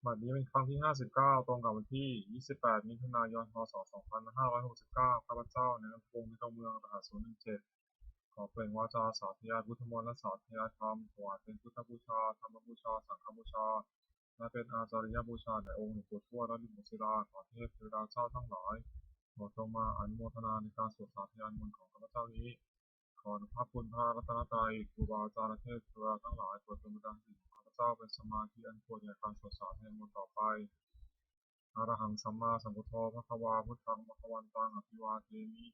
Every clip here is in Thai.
บัดนี้เป็นครั้งที่59ตรงกับวันที่28มิถุนายนพศ2569ข้าพเจ้านายณพงศ์วิทย์เมืองรหัส017ขอเปล่งวาจาสาธยายพุทธมนต์และสาธยายธรรมถวายเป็นพุทธบูชาธรรมบูชาสังฆบูชาและเป็นอาจาริยบูชาแด่องค์หลวงปู่ทวดและหลวงปู่ศิลาขอเทพเทวดาเจ้าทั้งหลายโปรดจงมาอนุโมทนาในการสวดสาธยายมนต์ของข้าพเจ้านี้ขอพระคุณพระรัตนตรัยครูบาอาจารย์และเทพเทวดาทั้งหลายโปรดจงบันดาลจิตของข้าพเจ้าเป็นสมาธิอันควรแก่การสวดสาธยายมนต์ต่อไปอะระหังสัมมาสัมพุทโธภควาพุทธังภควันตังอภิวาเทมิ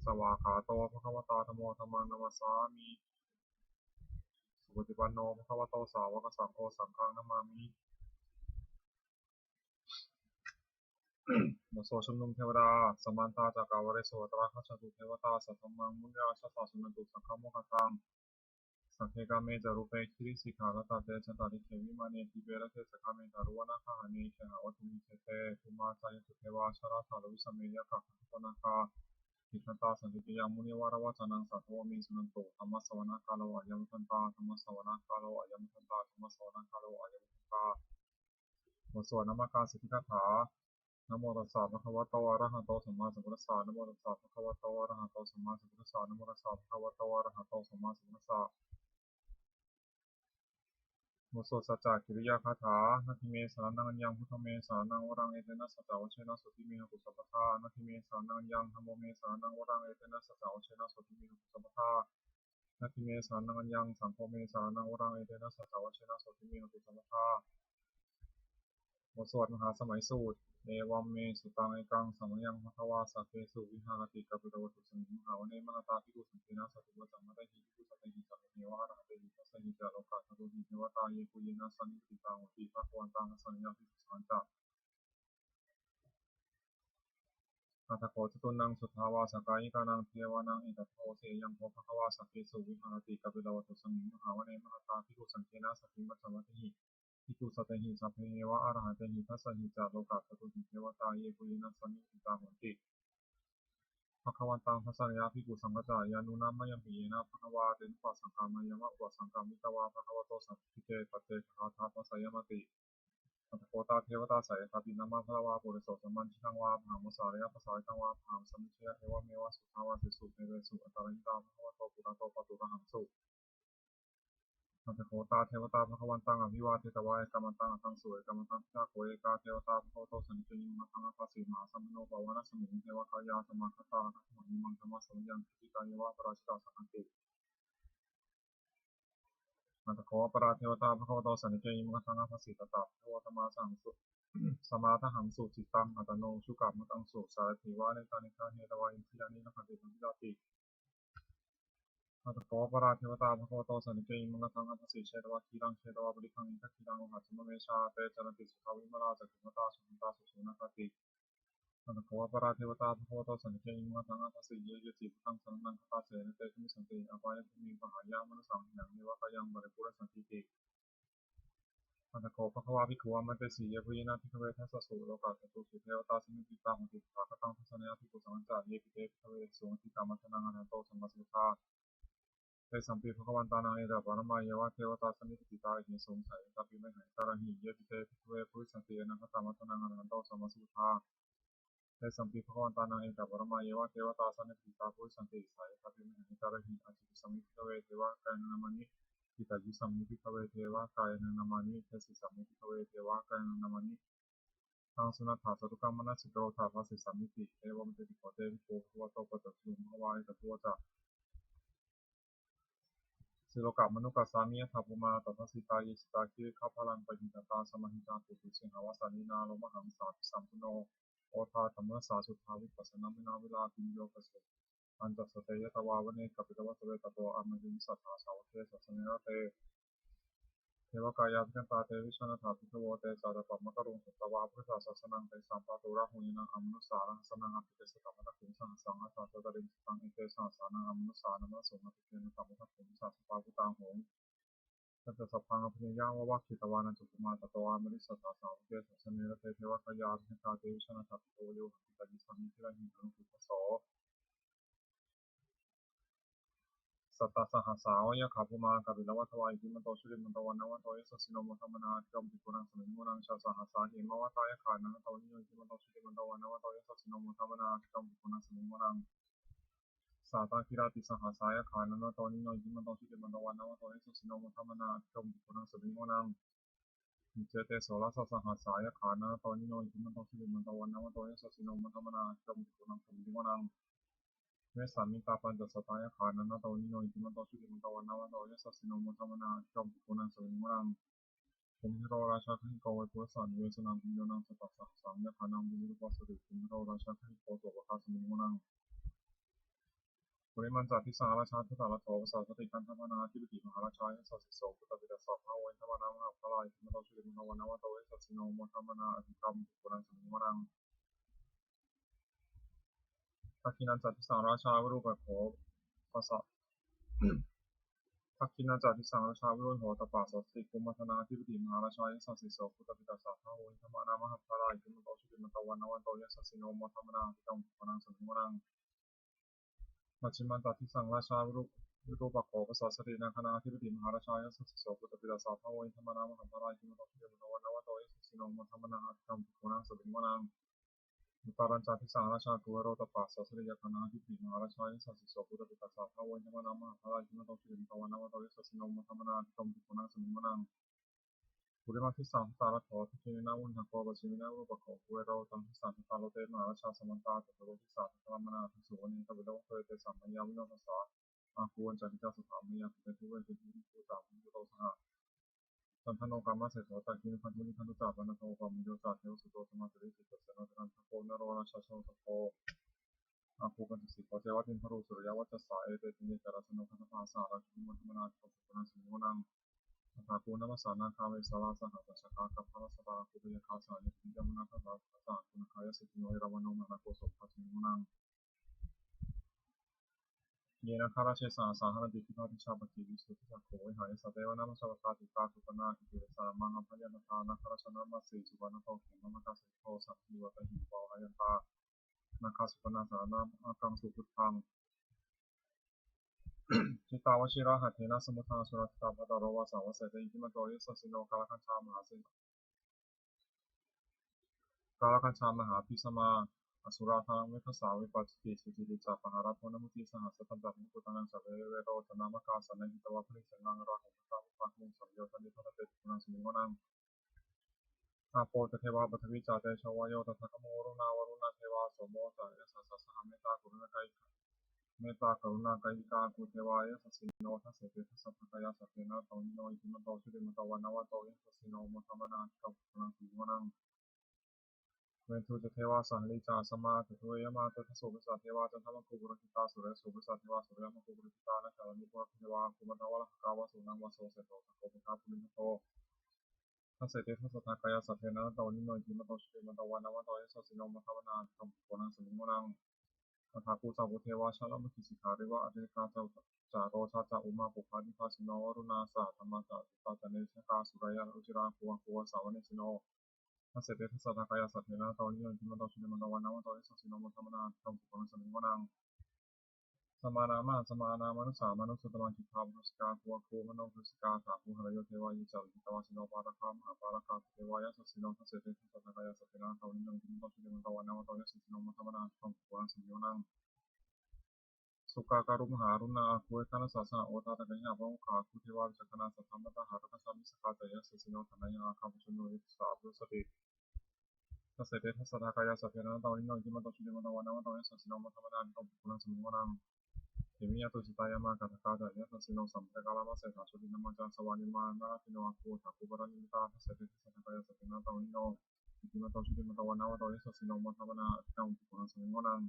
สวากขาโตภควตาธัมโมธัมมังนัมสสามิสุปฏิปันโนภควโตสาวกสังโฆสังฆังนัมมามิบทสวดชุมนุมเทวดาสมันตาจากาวเรโสตราคัจฉตุเทวตาสัทธมังมุญญาชสาสุนันตุสังฆโมคคังสังฆกาเมจารุเปคิริสิกขาลตาเตชะตาลิเขวิมาเนติเวระเทสกาเมจารุวนาคาหาเนเขหาวัตุมิเชเตภูมาจายตุเทวาชราธาลวิสเมยะกัคขะนาคาทิคันตาสันติติยามุนิวารวะจานังสัทโวเมสุนันโตธรรมสวนาคาโลอายัมทันตาธรรมสวนาคาโลอายัมทันตาธรรมสวนาคาโลอายัมทันตาบทสวดนามการสิทธิคาถานะโมตัสสะภะคะวะโตอะระหะโตสัมมาสัมพุทธัสสะนะโมตัสสะภะคะวะโตอะระหะโตสัมมาสัมพุทธัสสะนะโมตัสสะภะคะวะโตอะระหะโตสัมมาสัมพุทธัสสะบทสวดสัจจกิริยาคาถานาทิเมสารนังอัญญังพุทธเมสารนังวรังเอเตนะสัจจวัชเชนะสุติเมหะปุสัพพทานาทิเมสารนังอัญญังธัมโมเมสารนังวรังเอเตนะสัจจวัชเชนะสุติเมหะปุสัพพทานาทิเมสารนังอัญญังสังโฆเมสารนังวรังเอเตนะสัจจวัชเชนะสุติเมหะปุสัพพทาบทสวดมหาสมัยสูตรเอวัมเมสุตังเอกังสัมมังยังภควาสัพเพสุวิหารติกัปปิโตวัตุสมิงมหาวเนมหตาภิกขุสังฆนาสัตถุวัจจัมมะเตหิภิกขุสัตถิสัพเพเทวะอรหันเตหิทัสสะหิจาโลกาสัตถุหิเทวตาเยปุเยนะสันนิติตังอุติภควันตังสัญญาภิกขุสันตะอัตถโกจตุนังสุทธาวาสกายิกานังเทวานังเอตโตเสยังโภภควาสัพเพสุวิหารติกัปปิโตวัตุสมิงมหาวเนมหตาภิกขุสังฆนาสัตถิวัจจัมมะเตหิภิกขุสัตถิสัพเพเทวะอรหันเตหิทัสสะหิจาโลกาสัตถุหิเทวตาเยปุเยนะสันนิติตังอุติภควันตังทัสสะยาภิกขุสังฆจายานุนัมมะยังปิเยนะภควาเตนุปัสสังฆามายามะอุปสังฆามิตวาภควโตสัพพิเตปัจเจกขาทาปัสสยมติอัตถโกตาเทวตาสายตาปินามาภควาปุริโสสัมมันทิทังวาภามุสาระยะภาษาทังวาภามสัมมิเชยะเทวเมวะสุทาวาสิสุเมเวสุอัตตาริตาภควโตปุระโตปตุระหังสุอัตถโกตาเทวตาภควันตังอภิวาเทตวาเอกามันตังอัตถังสุเอกามันตังพิทักโขเอกาเทวตาภควโตสันนิจยิมังคังอัปปสิมาสัมมโนปวานะสมิงเทวกายาสมาคตาทัมมิมังธรรมะสัมยังทิกายวะปราชิตาสังติอัตถโกปราเทวตาภควโตสันนิจยิมังคังอัปปสิตตาภควตมาสังสุสมาทหังสุจิตังอัตโนชุกะมตังสุสารถิวะเนตานิคาเฮตวาอินทิยานินะขันติสัมพิจติอัตถโกปราเทวตาภควโตสันนิจยิมังคังอัปปสิเชตวะคีรังเชตวะบริคังอินทคีรังโอหัสมะเมชาเตจรติสุขาวิมลาจักขุมตาสุขันตาสุสุนักติอัตถโกปราเทวตาภควโตสันนิจยิมังคังอัปปสิเยเยจิพุทังสนังคตาเสนเตคุมิสันติอภัยภูมิปหายามนุสังยังเนวะกายังบริปุระสันติติอัตถโกภควาภิกขุมันเตสีเยปุยนาภิกขเวทัสสะสุโลกาสตุสุเทวตาสมิติตาหุติภาคตังทัสสะเนยภิกขุสังฆะเยปิเตภิกขเวสุติกามัทนังอนันโตสัมมาสัมพุทธาเตสัมปีภควันตานังเอตปารมายวะเทวตาสมิติตาหิสงสัยตาปิเมหัยตาระหิเยปิเตภิกขเวปุริสันติอนังคตามัทนังอนันโตสัมมาสัมพุทธาเตสัมปีภควันตานังเอตปารมายวะเทวตาสมิติตาปุริสันติสัยตาปิเมหัยตาระหิอาจิตสัมมิภิกขเวเทวะกายนามานิทิตาจิสัมมิภิกขเวเทวะกายนามานิเทสิสัมมิภิกขเวเทวะกายนามานิทางสุนัตถาสตุกรรมนัสสิโกธาภาสิสัมมิติเอวมเตติโกเตวิโกภวะโตปะตะสุภวายตะพัวจะสิโลกะมนุกัสสามิยะถาภูมาตัสสิตายิสิตาคิริขัพพลังปหิตตาสมหิตาปุถุสิงหาวาสานินาโลมหังสาสัมพุโนโอทาธรรมสาสุทาวิปัสสนามินาวิลาปิญโยกสุอันตัสสเตยตวาวเนกัปปิตวัตเวตโตอามหิมสัทธาสาวเทสัสเนระเตเทวกายาภิกันตาเตวิชนะถาภิกขโวเตสาตปัมมะกรุงสัตวาพุทธาสัสนังเตสัมปะตุระหุยนังอมนุสารังสนังอภิเตสตัมมะตะขุงสังสังอาสาตตะริงสังเอเตสังสานังอมนุสานัมะสงอภิเกนะตัมมะตะขุงสัสปะพุตังหงสัจสัพพังอภิญญาวะวัคคิตวานันจุกุมาตตวามริสัทธาสาวเตสัสเนระเตเทวกายาภิกันตาเตวิชนะถาภิกขโวโยหังปิตายิสัมมิทิระหิอนุปุพพโส สัตตสหัสสาวยะขาภูมากับิลวัตวายกิมันโตชุริมันโตวันนวันโตยสัสสิโนมธรรมนาธิกรรมติปุนังสมิงมุนังชาสหัสสาหิมวัตายะขานันโตนิโยกิมันโตชุริมันโตวันนวันโตยสัสสิโนมธรรมนาธิกรรมติปุนังสมิงมุนังสาตาคิราติสหัสสายะขานันโตนิโยกิมันโตชุริมันโตวันนวันโตยสัสสิโนมธรรมนาธิกรรมติปุนังสมิงมุนังเจเตโสรัสสหัสสายะขานันโตนิโยกิมันโตชุริมันโตวันนวันโตยสัสสิโนมธรรมนาธิกรรมติปุนังสมิงมุนังเมสามิตาปัญจสตายะขานันโตนิโยกิมันโตชุริมันโตวันนวันโตยสัสสิโนมธรรมนาธิกรรมติปุนังสมิงมุนังภูมิโรราชาขิโกวิปุสสันเวสนังพิโยนังสตัสสะสังยะขานังวินิรุปัสสติภูมิโรราชาขิโกโสภคาสมิงมุนังปริมันจัตติสังราชาทุตาลโทภาษาสติกันธรรมนาธิปติมหาราชายสัสสิโสพุทธปิดสัพพะเวนธรรมนามหาพลายมโตชุริมโนวันนวโตเวสัสสิโนมธรรมนาอธิกรรมปุรังสมิงมุนังทักขินันจัตติสังราชาวิรูปโขภาษาทักขินันจัตติสังราชาวิโรจน์โหตปาสสติกุมัทนาธิปติมหาราชายสัสสิโสพุทธปิดสัพพะเวนธรรมนามหาพลายมโตชุริมโนวันนวโตเวสัสสิโนมธรรมนาอธิกรรมปุรังสมิงมุนังปัจฉิมันตัดที่สังราชาวิรูปโขภาษาสตินาคณาธิปติมหาราชายสัสสิโสพุทธปิดาสาภาวิธรรมนามหันตรายกิมโตชิเดมโนวันนวโตยสัสสิโนมธรรมนาอัตถัมภุนังสบิงวนังมุตารัญจาทิสังราชากุวโรตปัสสะสริยคณาธิปติมหาราชายสัสสิโสพุทธปิดาสาภาวิธรรมนามหันตรายกิมโตชิเดมโนวันนวโตยสัสสิโนมธรรมนาอัตถัมภุนังสบิงวนังปุริมาทิสังตาลโถทิคินาวุนทโกปชิมินาวุปโขกุเวโรตังทิสังตาลเตมหาราชาสมันตาตโรทิสังตรมนาทิสุวนิตวิโลเตเตสัมปัญญาวิโนทัสสะอาคูวันจันทิจาสถามียาเป็นทุเวทิทิภูตาภูโตสหะสันทโนกรรมเสถโตกินพันธุนิพันธุจาปนโตกรรมโยจาเทวสุโตสมาธิสิตเสนตันทโกนโรราชาโชตโกอาคูกันตุสิโกเทวตินทรุสุริยวัจสาเอเตติเนจารสนคันธาสาราชุมธรรมนาทิสุนังสุโมนังตาคูนมัสสานาคาเวสลาสหัสชะกาคัพพะสตาคุเบยคาสายติยมนาคาสาสาคุณคายสิกิโนเอราวันโนมานาโกสุขัสมิโมนังเยนะคาราเชสาสาหรติพิพาทิชาปฏิวิสุทธิสักโขวิหายสัตเทวนามัสสะตาติตาสุปนาอิติสามังอัพยันตานาคาราชนามัสสีสุวรรณโตเขมมะกาสิโตสัพพิวัตหิปะอายันตานาคาสุปนาสานาอากังสุพุทธังจิตาวชิระหัตเถนะสมุทาสุรัตตาภัตตารวาสาวเสเตอิทิมันโตยิสสิโนกาลคัญชามหาสิกาลคัญชามหาพิสมาอสุราทางเวทสาวิปัสสิสุจิติจาปหาราโทนมุติสหัสตันจักมุตุตันังสเวเวโรจนามกาสันนิตวะพลิสังนังราหุตามุปักมุสัมโยตันติทัตเตตุนังสมิงวนังอาโปตเทวาปทวิจาเตชวายโยตถาคโมรุณาวรุณเทวาสมโมตะยะสัสสะเมตตากรุณาไกเมตตากรุณาไกกากุเทวายะสัสสิโนทัสเสติทัสสะภะกายะสัพเพนะโตนิโนอิทิมันโตชุติมันโตวันนวโตยะสัสสิโนมุทัมมนาคัมปุนังสมิงวนังเวทุจเทวาสังลิจาสมาตุเวยมาตุทสุปสัตเทวาจันทมกุบุรคิตาสุเรสุปสัตเทวาสุเรมกุบุรคิตานะคารมิปุรเทวาคุมันทวะละกาวะสุนังวะโสเสโตสโกปะคาปุริโตทัสเสติทัสสะทากายะสัพเพนะโตนิโนอิทิมันโตชุติมันโตวันนวโตยะสัสสิโนมุทัมมนาคัมปุนังสมิงวนังตถาภูสาวกเทวาชาลมุขิสิกขาริวะอเนกาจาจาโรชาจาอุมาปุพานิพาสิโนวรุณาสาธรรมจาติตาจเนชกาสุรายาอุจิราภูวะภูวะสาวเนสิโนทัสเสติทัสสะทากายะสัพเพนะโตนิโนอิทิมันโตชุติมันโตวันนวโตยะสัสสิโนมุทัมมนาคัมปุนังสมิงวนังสมานามาสมานามานุสามานุสุตมังคิภาบุสกาภูวะภูมโนคุสกาถาภูหรโยเทวายจาริตวาสิโนปาระคามหาปาระคาเทวายะสัสสิโนทัสเสติทัสสะทากายะสัพเพนะโตนิโนอิทิมันโตชุติมันโตวันนวโตยะสัสสิโนมุทัมมนาคัมปุนังสมิงวนังสุกาการุมหารุณาคุเอตนะสาสนาโอตาตะกัญญาพระมุขาคุเทวาวิจักนาสัทธรรมตหารัตสามิสกาตยะสิสิโนธนายาคาปุชโนอิสาบุสติทัสเสติทัสสะทากายะสัพเพนะตาวินโนอิมัตโตชิเดมตวันนวันโตยสัสสิโนมัทธรรมนานิโกปุกุลังสมิงวนังเทมิยะตุจิตายามากาตกาตยะสัสสิโนสัมภะกาลามาเสถาชุตินามาจาสวานิมานาทิโนอาคูถาคุปรานิมิตาทัสเสติทัสสะทากายะสัพเพนะตาวินโนอิมัตโตชิเดมตวันนวันโตยสัสสิโนมัทธรรมนานิโกปุกุลังสมิงวนัง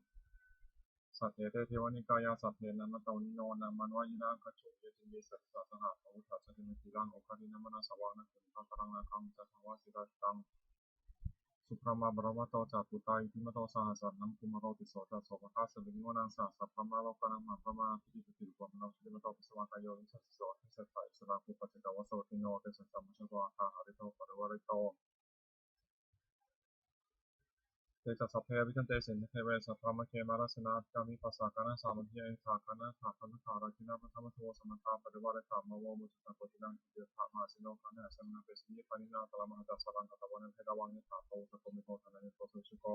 สัตเถเตเทวนิกายาสัพเพนันตวนิโนนามันวายินาคัจโฉเยติเมสัสสะสหะอุทัสสะเทมิติลังโอคาดินามนาสวานะขุนทัตรังนาคังจัตถวาสิรัตตังสุพรมาบรมโตจัตุตาอิทิมโตสหัสสันนัมคุมโรติโสจัสโสภะคาสมิงวนังสะสัพพมะโลกานังมัพพมาทิฏฐิติปะมโนชิติมโตปิสวากายโยวิสัสสโสทิสัสสะอิสระภูปจิตาวะโสติโนเตสัจจมัชฌวาคาหาริโตปริวาริโต จัสสพเพวิคันเตสินเทเวสัพพมะเคมาราสนาภิกามิปัสสะกานะสามัญญาอิทาคานะถาคันธาราคินาปัทมะโทสมัตตาปฏิวาริตามาวมุจตะโกตินังกิเตถามาสิโนคานะสัมนาเปสิมิปานินาตละมหะจัสสรังกัตวันเทระวังนิถาโตตะโกมิโตทนานิโตสุชิโก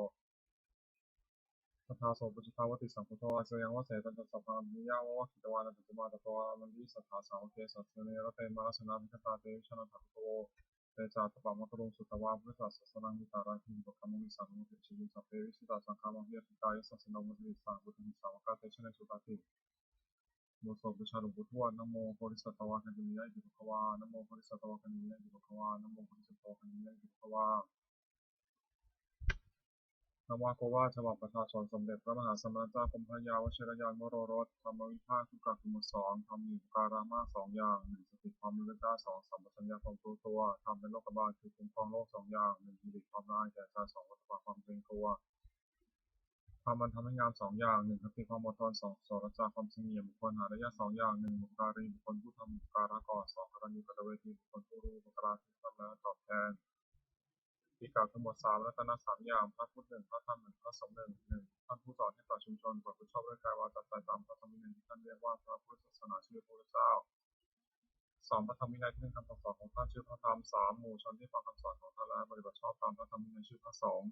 ตถาโสปุจจาวติสังพุทโธอาเสยังวะเสตันตสัพพะมิยาวะคิตวานะตุจมาตะโตอามันดิสัทธาสาวเกสัสเนระเตมาราสนาภิกตาเตวิชนะทัพโตเตจาตปะมะกรุงสุตวาพุทธศาสนังมิตาราคิมตุกัมมิสังมุติชิวิสัพเพวิสิตาสังฆามังเยติกายสัสนมุติสังบุติสาวกาเตชนะสุตติโมโสบุชาลุบุตวนะโมโพธิสัตวะคันติยะอิภควานะโมโพธิสัตวะคันติยะอิภควานะโมโพธิสัตวะคันติยะอิภควานวากวาฉบับประชาชนสมเด็จพระมหาสมณเจ้ากรมพระยาวชิรยานวโรรสธรรมวิภาคทุกขกุมสองทำมีอุปการามาสองอย่างหนึ่งสติความรู้ได้สองสัมปชัญญะความรู้ตัวทำเป็นโลกบาลคือคุ้มครองโลกสองอย่างหนึ่งผลิตความร้ายแก่ชายสองวัตถุความเกรงกลัวทำมันทำให้งามสองอย่างหนึ่งคติความอดทนสองโสรจาความเสงี่ยมบุคคลหาระยะสองอย่างหนึ่งบุคการีบุคคลผู้ทำบุคการะก่อนสองกตัญญูกตเวทีบุคคลผู้รู้บุคการที่ทำแล้วตอบแทนที่กล่าวทั้งหมดสามรัตนะสามอย่างพระพุทธหนึ่งพระธรรมหนึ่งพระสงฆ์หนึ่งท่านผู้สอนให้ต่อชุมชนประพฤติชอบด้วยกายวาจาใจตามพระธรรมวินัยที่ท่านเรียกว่าพระพุทธศาสนาชื่อพระพุทธเจ้าสองพระธรรมวินัยที่เป็นคำสอนของท่านชื่อพระธรรมสามหมู่ชนที่ฟังคำสอนของท่านและปฏิบัติชอบตามพระธรรมวินัยชื่อพระสงฆ์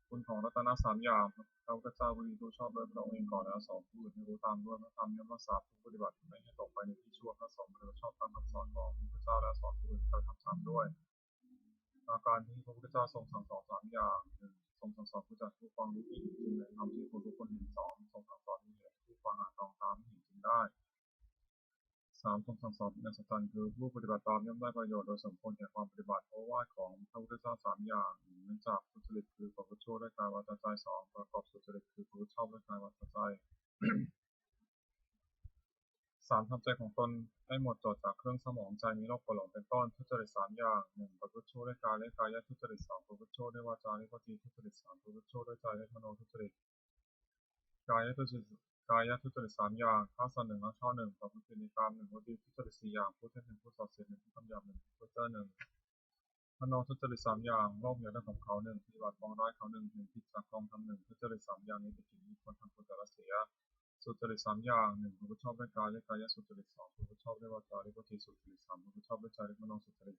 คุณของรัตนะสามอย่างพระพุทธเจ้าบริสุทธิ์ชอบโดยพระองค์เองก่อนแล้วสองผู้อื่นให้รู้ตามด้วยพระธรรมย่อมรักษาผู้ปฏิบัติไม่ให้ตกไปในที่ชั่วพระสงฆ์ปฏิบัติชอบตามคำสอนของพระเจ้าและสอนผู้อื่นกระทำตามด้วยอาการที่พระพุทธเจ้าทรงสั่งสอนสามอย่างหนึ่งทรงสั่งสอนผู้จัดผู้ฟังรู้อีกจริงในธรรมที่ผู้ทุกคนเห็นสองทรงสั่งสอนมีเหตุผู้ฟังอาจตรองตามเห็นจริงได้สามทรงสั่งสอนเป็นสัจจ์คือผู้ปฏิบัติตามย่อมได้ประโยชน์โดยสมควรแก่ความปฏิบัติเพราะว่าของพระพุทธเจ้าสามอย่างเนื่องจากสุจริตคือประพฤติชั่วด้วยกายวาจาใจสองประกอบสุจริตคือประพฤติชอบด้วยกายวาจาใจสามทำใจของตนให้หมดจดจากเครื่องสมองใจมีโรคประหลงเป็นต้นทุจริตสามอย่างหนึ่งประพฤติชั่วด้วยกายและกายทุจริตสองประพฤติชั่วด้วยวาจาและวจีทุจริตสามประพฤติชั่วด้วยใจและมโนทุจริตกายทุจริตทุจริตสามอย่างฆ่าสัตว์หนึ่งละช่อหนึ่งประพฤติผิดในกามหนึ่งวจีทุจริตสี่อย่างพูดเท็จหนึ่งพูดส่อเสียดหนึ่งพูดคำหยาบหนึ่งพูดเจ้อหนึ่งมโนทุจริตสามอย่างโลภอยากได้ของเขาหนึ่งปฏิบัติปองร้ายเขาหนึ่งเห็นผิดจากกองทำหนึ่งทุจริตสามอย่างนี้เป็นสิ่งที่ควรทำควรจะละเสียสุจริตสามอย่างหนึ่งประพฤติชอบด้วยกายและกายสุจริตสองประพฤติชอบด้วยวาจาและวจีสุจริตสามประพฤติชอบด้วยใจและมโนสุจริต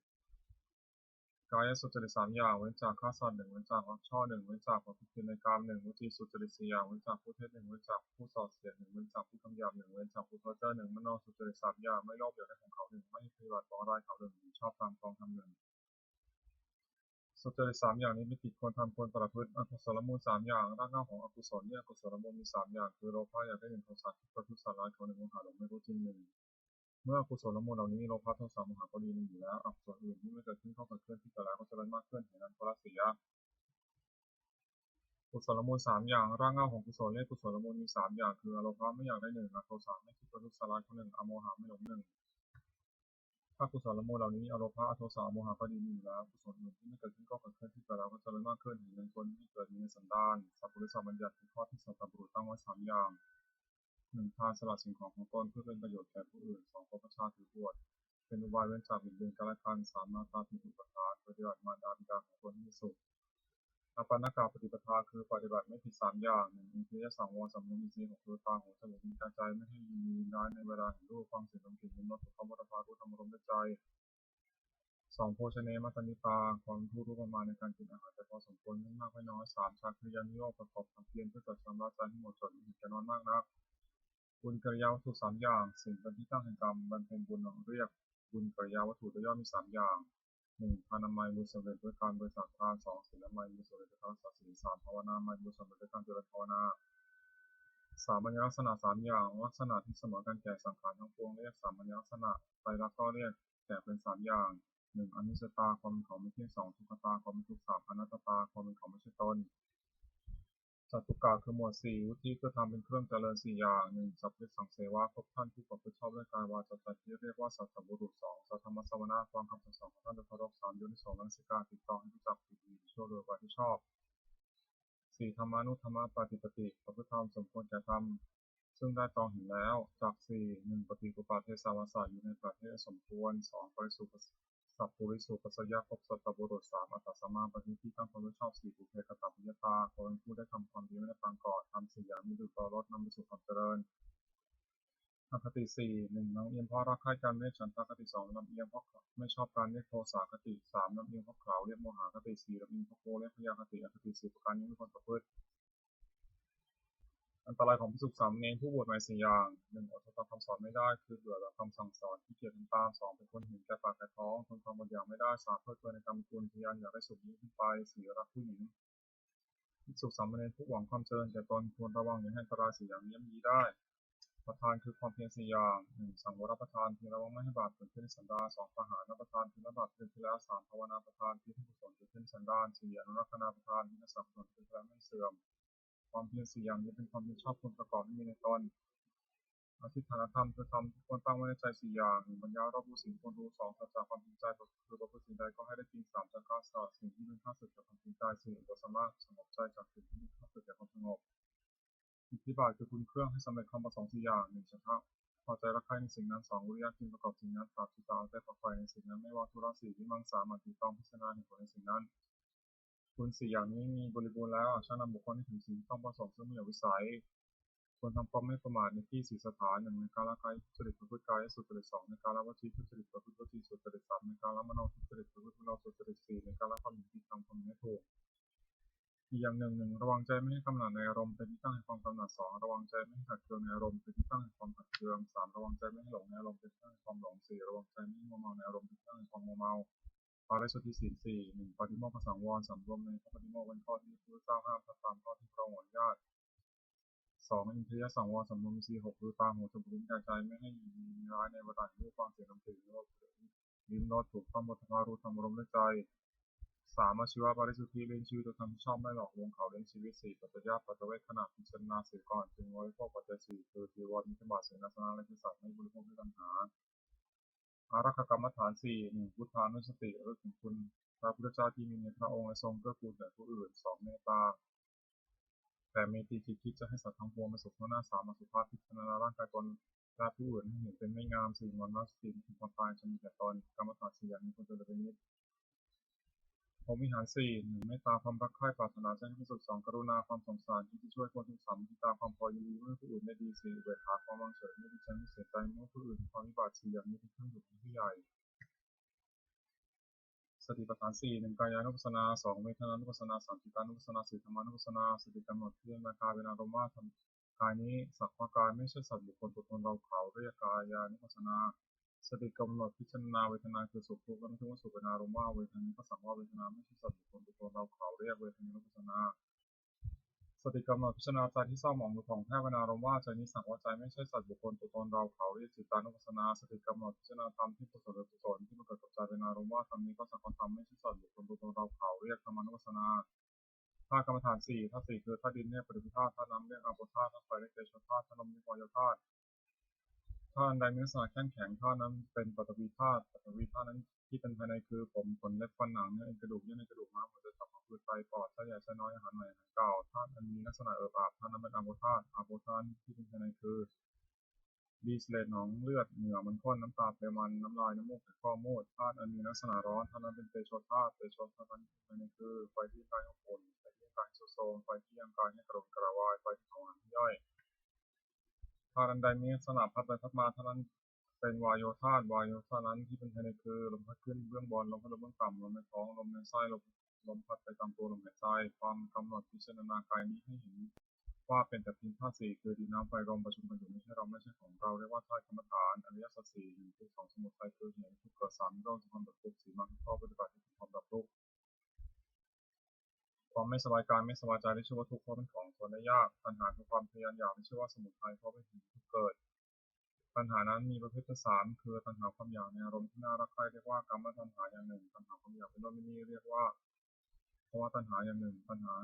กายสุจริตสามอย่างเว้นจากฆ่าสัตว์หนึ่งเว้นจากลักช่อหนึ่งเว้นจากประพฤติผิดในกามหนึ่งวจีสุจริตสี่อย่างเว้นจากพูดเท็จหนึ่งเว้นจากพูดส่อเสียดหนึ่งเว้นจากพูดคำหยาบหนึ่งเว้นจากพูดเพ้อเจ้อหนึ่งมโนสุจริตสามอย่างไม่โลภอยากได้ของเขาหนึ่งไม่ปฏิบัติปองร้ายเขาหนึ่งชอบตามกองทำหนึ่งสุจริตสามอย่างนี้มีกิจควรทำควรประพฤติอกุศลมูลสามอย่างรากเหง้าของอกุศลเนี่ยอกุศลมูลมีสามอย่างคือโลภะอยากได้หนึ่งโทสะประทุษร้ายเขาหนึ่งโมหะหลงไม่รู้จริงหนึ่งเมื่ออกุศลมูลเหล่านี้โลภะโทสะโมหะก็ดีอยู่แล้วอกุศลอื่นที่ไม่เกิดขึ้นก็เกิดขึ้นที่เกิดแล้วก็จะเริ่มมากขึ้นเห็นนั้นก็ละเสียกุศลมูลสามอย่างรากเหง้าของกุศลเลขกุศลมูลมีสามอย่างคืออโลภะไม่อยากได้หนึ่งอโทสะไม่คิดประทุษร้ายเขาหนึ่งอโมหะไม่หลงหนึ่งถ้ากุศลมูลเหล่านี้อโลภะอโทสะโมหะก็ดีอยู่แล้วกุศลอื่นที่ไม่เกิดขึ้นก็เกิดขึ้นที่เกิดแล้วก็จะเริ่มมากขึ้นเห็นนั้นคนที่เกิดมีสันดานสัพพุริสบัญญัติข้อที่สัตตบุรุษตั้งไว้สามอย่างหนึ่งทานสละสิ่งของของตนเพื่อเป็นประโยชน์แก่ผู้อื่นสองพบประชาถือบวชเป็นอุบายเว้นจากบิดเบือนกันและกันสามมาตาถึงอุปทานปฏิบัติมารดาบิดาของตนให้สุขอปันนกาปฏิปทาคือปฏิบัติไม่ผิดสามอย่างหนึ่งอินทรียสังวรสำนึกอินทรีย์ของตัวตาหูจมูกลิ้นกายใจไม่ให้ยินดีร้ายในเวลาเห็นรูปฟังเสียงดมกลิ่นลิ้มรสสุขภาพรู้ธรรมารมณ์ด้วยใจสองโภชเนมัตตนิตาความรู้ประมาณในการกินอาหารแต่พอสมควรไม่มากไม่น้อยสามชาคริยานิโยคประกอบความเพียรเพื่อจัดชำระใจให้หมดจดไม่เห็นแก่นอนมากนักบุญกิริยาวัตถุสามอย่างสิ่งเป็นที่ตั้งแห่งกรรมบรรเพ็ญบุญเรียกบุญกิริยาวัตถุโดยย่อมีสามอย่างหนึ่งทานามัยบุญสำเร็จด้วยการบริจาคทานสองศีลไมัยบุญสำเร็จด้วยการรักษาศีลสามภาวนาไมัยบุญสำเร็จด้วยการเจริญภาวนาสามัญลักษณะสามอย่างลักษณะที่เสมอกันแก่สังขารทั้งปวงเรียกสามัญลักษณะไตรลักษณ์ก็เรียกแก่เป็นสามอย่างหนึ่งอนิจจตาความเป็นของไม่เที่ยงสองทุกขตาความเป็นทุกข์สามอนัตตาความเป็นของไม่ใช่ตนสัตตุกะคือหมวดสี่วุฒิเพื่อทำเป็นเครื่องเจริญสี่อย่างหนึ่งสัพพิสังเสวะพบท่านผู้ประพฤติชอบด้วยกายวาจาใจที่เรียกว่าสัตตบุรุษสองสัทธรรมสวนาความคำสั่งสอนของท่านโดยเคารพสามโยนิโสมนสิการติดต่อให้รู้จักผิดดีชั่วโดยกว่าที่ชอบสี่ธรรมานุธรรมปฏิปติประพฤติธรรมสมควรแก่ธรรมซึ่งได้ตองเห็นแล้วจากสี่หนึ่งปฏิกุปาเทศาวาสาอยู่ในประเทศสมควรสองบริสุทธิ์ สัพพุริสุปัสสยะครบสัตบุรุษสามอัตตสัมมาปณิที่ตั้งตนด้วยชอบสี่บุพเพกตปิยตาคนเป็นผู้ได้ทำความดีไม่ได้ฟังก่อนทำสี่อย่างมีดุจต่อรถนำไปสู่ความเจริญอคติสี่หนึ่งลำเอียงเพราะรักใคร่กันเรียกฉันทะคติสองลำเอียงเพราะไม่ชอบการเรียกโทสะคติสามลำเอียงเพราะเขาเรียกโมหคติสี่ลำเอียงเพราะโกเรียกพยาคติอคติสี่ประการนี้ไม่ควรประพฤติอันตรายของภิกษุสามเณรผู้บวชใหม่สี่อย่างหนึ่งอดทนตามคำสอนไม่ได้คือเบื่อต่อคำสั่งสอนที่เกียจทำตามสองเป็นคนเห็นแก่ปากแก่ท้องทนความบางอย่างไม่ได้สามเพลิดเพลินในกรรมคุณทยานอยากได้สุขนี้ขึ้นไปสี่รักผู้หญิงภิกษุสามเณรผู้หวังความเจริญแก่ตนควรระวังอย่าให้อันตรายสี่อย่างนี้ย่ำยีได้ประทานคือความเพียรสี่อย่างหนึ่งสังวรประทานเพียรระวังไม่ให้บาปเกิดขึ้นในสันดานสองปหานประทานเพียรละบาปเกิดขึ้นแล้วสามภาวนาประทานเพียรให้กุศลเกิดขึ้นในสันดานสี่อนุรักษณาประทานเพียรสัพพะเกิดขึ้นแล้วไม่เสื่อมความเพียรสี่อย่างนี้เป็นความเพียรชอบควรประกอบที่มีในตนอธิษฐานธรรมคือธรรมที่ควรตั้งไว้ในใจสี่อย่างหนึ่งปัญญารอบรู้สิ่งควรรู้สองสัจจะความจริงใจคือประพฤติสิ่งใดก็ให้ได้จริงสามจะฆ่าสัตว์สิ่งที่เป็นข้าศึกจากความจริงใจสี่อุปสมะสงบใจจากสิ่งที่เป็นข้าศึกจากความสงบอิทธิบาทคือคุณเครื่องให้สำเร็จความประสงค์สี่อย่างหนึ่งฉันทะพอใจรักใคร่ในสิ่งนั้นสองวิริยะจึงประกอบสิ่งนั้นสามจิตตาใจฝักใฝ่ในสิ่งนั้นไม่ว่าธุระสี่วิมังสามาติต้องพิจารณาเหตุผลในสิ่งนั้นคุณสี่อย่างนี้มีบริบูรณ์แล้วช่างนำบุคคลให้ถึงสิ่งที่ต้องประสงค์ซึ่งไม่เหลือวิสัยควรทำความไม่ประมาทในที่สี่สถานหนึ่งในการละกายทุจริตประพฤติกายสุจริตสองในการละวจีทุจริตประพฤติวจีสุจริตสามในการละมโนทุจริตประพฤติมโนสุจริตสี่ในการละความเห็นผิดทำความเห็นถูกอีกอย่างหนึ่งระวังใจไม่ให้กำหนัดในอารมณ์เป็นที่ตั้งแห่งความกำหนัดสองระวังใจไม่ให้ขัดเคืองในอารมณ์เป็นที่ตั้งแห่งความขัดเคืองสามระวังใจไม่ให้หลงในอารมณ์เป็นที่ตั้งแห่งความหลงสี่ระวังใจไม่ให้มัวเมาในอารมณ์เป็นที่ตั้งแห่งความมัวเมาปาริสุทธิศีลสี่หนึ่งปฏิโมกข์สังวรสำรวมในพระปฏิโมกข์เป็นข้อที่พระพุทธเจ้าห้ามตามข้อที่พระองค์อนุญาตสองอินทรียสังวรสำรวมมีสี่หกคือตาหูจมูกลิ้นกายใจไม่ให้มีร้ายในเวลารูปฟังเสียงดนตรีลิ้มรสถูกต้องบทพารู้ทำอารมณ์ด้วยใจสามอาชีวะบริสุทธิเลี้ยงชีวิตโดยทำที่ชอบไม่หลอกลวงเขาเลี้ยงชีวิตสี่ปัจจยปัจเวทขณะพิจารณาสี่ก่อนจึงไว้พวกปัจจัยสี่คือจีวรมิตรบาทเสนาสนะและที่สัตว์ไม่บริโภคด้วยตัณหาอารักขกรรมฐานสี่หนึ่งพุทธานุสติระลึกถึงคุณพระพุทธเจ้าที่มีในพระองค์และทรงเกื้อกูลแก่ผู้อื่นสองเมตตาแต่เมตติคิดจะให้สัตว์ทั้งปวงมาสุขหน้าสามอสุภะพิจารณาร่างกายตนและผู้อื่นให้เห็นเป็นไม่งามสี่มรณะสี่ถึงความตายจะมีแก่ตนกรรมฐานสี่อย่างนี้ควรจะเป็นนิดพรหมวิหารสี่หนึ่งเมตตาความรักใคร่ปรารถนาจะให้ที่สุดสองกรุณาความสงสารที่จะช่วยคนทุกข์สามมุทิตาความพอยินดีเมื่อผู้อื่นได้ดีสี่อุเบกขาความวางเฉยไม่ดีใจไม่เสียใจเมื่อผู้อื่นความวิบัติสี่อย่างนี้เป็นเครื่องอยู่ของผู้ใหญ่สติปัฏฐานสี่หนึ่งกายานุปัสสนาสองเวทนานุปัสสนาสามจิตานุปัสสนาสี่ธรรมานุปัสสนาสติกำหนดเรื่องราคาเวลาลมว่าทำกายนี้สักว่ากายไม่ใช่สัตว์บุคคลตัวตนเราเขาเรียกกายานุปัสสนาสติกำหนดพิจารณาเวทนาคือสุขทุกข์และไม่ใช่ว่าสุขเป็นอารมณ์ว่าเวทนาก็สังว่าเวทนาไม่ใช่สัตว์บุคคลตัวตนเราเขาเรียกเวทนานุปัสสนาสติกำหนดพิจารณาใจที่เศร้าหมองหรือผ่องแผ้วเป็นอารมณ์ว่าใจนี้สังว่าใจไม่ใช่สัตว์บุคคลตัวตนเราเขาเรียกจิตานุปัสสนาสติกำหนดพิจารณาธรรมที่กุศลหรือกุศลที่มันเกิดกับใจเป็นอารมณ์ว่าธรรมนี้ก็สังว่าธรรมไม่ใช่สัตว์บุคคลตัวตนเราเขาเรียกธรรมานุปัสสนาธาตุกรรมฐานสี่ธาตุสี่คือธาตุดินเนี่ยปฏิปธาตุธาตุน้ำเรียกอาโปธาตุธาตุไฟเรียกเตโชธาตุธาตุลมเรียกวายธาตุธาตุใดมีลักษณะแข็งแข็งธาตุนั้นเป็นปฐวีธาตุปฐวีธาตุนั้นที่เป็นภายในคือผมขนเล็บฟันหนังเนื้อเอ็นกระดูกเยื่อในกระดูกม้ามหัวใจตับผืดไตปอดไส้ใหญ่ไส้น้อยอาหารใหม่อาหารเก่าธาตุอันมีลักษณะเอิบอาบธาตุนั้นเป็นอาโปธาตุอาโปธาตุที่เป็นภายในคือดีสเลตหนองเลือดเหงื่อมันข้นน้ำตาเปรมันน้ำลายน้ำมูกข้อมูดธาตุอันมีลักษณะร้อนธาตุนั้นเป็นเตโชธาตุเตโชธาตุนั้นภายในคือไฟที่กายอบอุ่นไฟที่กายสุโทรมไฟที่ยังกายให้กระดกกระวายไฟที่ของอาหารย่อยธาตุอันใดมีลักษณะพัดไปพัดมาธาตุนั้นเป็นวายโยธาตุวายโยธาตุนั้นที่เป็นภายในคือลมพัดขึ้นเบื้องบนลมพัดลงเบื้องต่ำลมในท้องลมในไส้ลมพัดไปตามตัวลมหายใจความกำหนดพิจารณากายนี้ให้เห็นว่าเป็นแต่เพียงธาตุสี่คือดินน้ำไฟลมประชุมกันอยู่ไม่ใช่เราไม่ใช่ของเราเรียกว่าธาตุกรรมฐานอริยสัจสี่หนึ่งคือสองสมุทัยคือเหตุทุกข์เกิดสามนิโรธความดับทุกข์สี่มรรคข้อปฏิบัติที่ถึงความดับทุกข์ความไม่สบายกายไม่สบายใจได้ชื่อว่าทุกข์เพราะเป็นของทนได้ยากปัญหาคือความทะยานอยากได้ชื่อว่าสมุทัยเพราะเป็นเหตุทุกข์เกิดปัญหานั้นมีประเภทสามคือตัณหาความอยากในอารมณ์ที่น่ารักใคร่เรียกว่ากามตัณหาอย่างหนึ่งตัณหาความอยากเป็นโน่นเป็นนี่เรียกว่าภวตัณหาอย่างหนึ่งตัณหา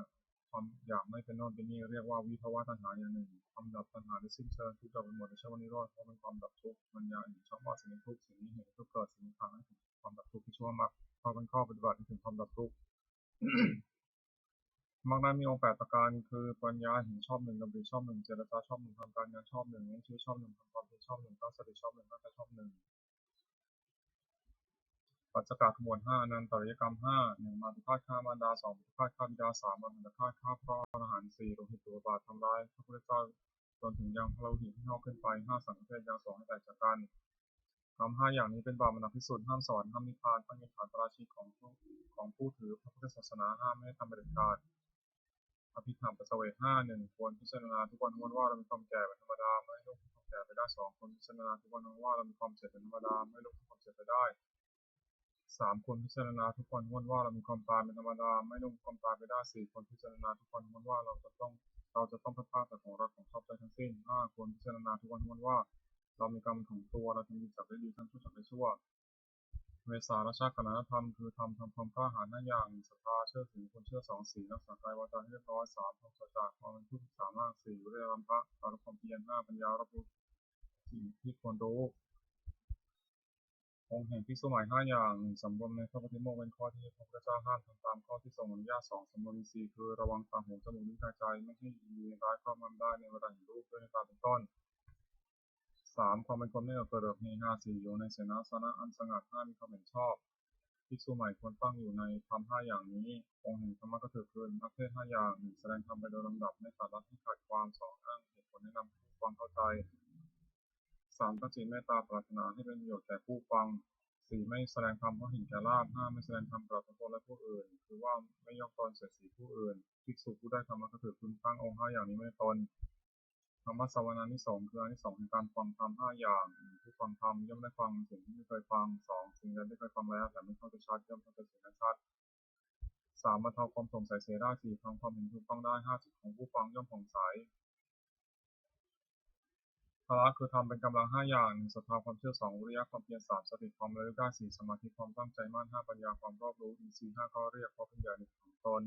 ความอยากไม่เป็นโน่นเป็นนี่เรียกว่าวิภวตัณหาอย่างหนึ่งความดับตัณหาได้สิ้นเชิงทุกข์ดับไปหมดในช่วงนิโรธเพราะเป็นความดับทุกข์ปัญญาเห็นช่องว่าสิ่งนี้ทุกข์สิ่งนี้เห็นทุกข์เกิดสิ่งนี้ทางให้ถึงความดับทุกข์ที่ชั่วมรรคเพราะเป็นข้อปฏิบัติที่ถึงความดับทุกข์มรรคนั้นมีองค์แปดประการคือปัญญาเห็นชอบหนึ่งดำริชอบหนึ่งเจรจาชอบหนึ่งทำการงานชอบหนึ่งเลี้ยงชีวิตชอบหนึ่งทำความเพียรชอบหนึ่งตั้งสติชอบหนึ่งตั้งใจชอบหนึ่ง ปัจจกะขมวด5อนันตริยกรรม5 1มาตุฆาตฆ่ามารดา2มาตุฆาตฆ่าบิดา3มาตุฆาตฆ่าพระอรหันต์4โลหิตตุบาททำร้ายพระพุทธเจ้าจนถึงยังพระโลหิตที่นอกขึ้นไป5สังฆเทศยัง2ให้แตกจากกันกรรม5อย่างนี้เป็นบาปมรรคพิสุทธิ์ห้ามสอนห้ามนิพพานตั้งเป็นฐานปราชิกของผู้ถือพระพุทธศาสนาห้ามไม่ให้ทำเด็ดขาดอภิธรรมปัสสเวท5 1ควรพิจารณาทุกวันว่าเรามีความแก่เป็นธรรมดาไม่ลุกความแก่ไปได้2ควรพิจารณาทุกวันว่าเรามีความเจ็บเป็นธรรมดาไม่ลุกความเจ็บไปได้3ควรพิจารณาทุกวันว่าเรามีความตายเป็นธรรมดาไม่ลุกความตายไปได้4ควรพิจารณาทุกวันว่าเราจะต้องพัดพลาดจากของรักของชอบใจทั้งสิ้น5ควรพิจารณาทุกวันว่าเรามีกรรมของตัวเราทำดีจากได้ดีทำชั่วจากได้ชั่วเวสาราชกนธรรมคือทำความกล้าหาญ5อย่างศรัทธาเชื่อถือคนเชื่อ2 4รักษากายวาจาให้เรียบร้อย3ทำสัจจะความเป็นผู้ศึกษามาก4วิริยะรัมภะความเพียร5ปัญญารับรู้สิ่งที่ควรรู้องค์แห่งภิกษุใหม่5อย่างสำรวมในพระปฏิโมกข์เป็นข้อที่พระพุทธเจ้าห้ามทำตามข้อที่ทรงอนุญาต2สำรวม4คือระวังตาหูจมูกลิ้นกายใจไม่ให้มีร้ายครอบงำได้ในเวลาเห็นรูปด้วยตาเป็นต้น3ความเป็นคนไม่เกิดเฮฮา4อยู่ในเสนาสนะอันสงัด5มีความเห็นชอบภิกษุใหม่ควรตั้งอยู่ในธรรม5อย่างนี้องค์แห่งธรรมะก็คือนักเทศ5อย่าง1แสดงธรรมไปโดยลำดับไม่ขาดลัดไม่ขาดความ2อ้างเหตุผลแนะนำผู้ฟังเข้าใจ3ตั้งจิตเมตตาปรารถนาให้เป็นประโยชน์แก่ผู้ฟัง4ไม่แสดงธรรมเพราะเห็นแก่ลาภ5ไม่แสดงธรรมปรารถนาตนและผู้อื่นคือว่าไม่ยกตนเสียดสีผู้อื่นภิกษุผู้ได้ธรรมะก็คือคุณตั้งองค์5อย่างนี้ไม่ตนธรรมะสวนานิสงส์คืออานิสงส์แห่งการฟังธรรม5อย่างผู้ฟังธรรมย่อมได้ฟังสิ่งที่ไม่เคยฟัง2สิ่งใดไม่เคยฟังแล้วแต่ไม่เข้าใจชัดย่อมเข้าใจสิ่งนั้นชัด3บรรเทาความสงสัยเสียได้4ทำความเห็นถูกต้องได้5จิตของผู้ฟังย่อมผ่องใสพละคือทำเป็นกำลัง5อย่าง1ศรัทธาความเชื่อ2วิริยะความเพียร3สติความระลึกได้4สมาธิความตั้งใจมั่น5ปัญญาความรอบรู้อินทรีย์5ข้อเรียกเพราะเป็นใหญ่ในของตน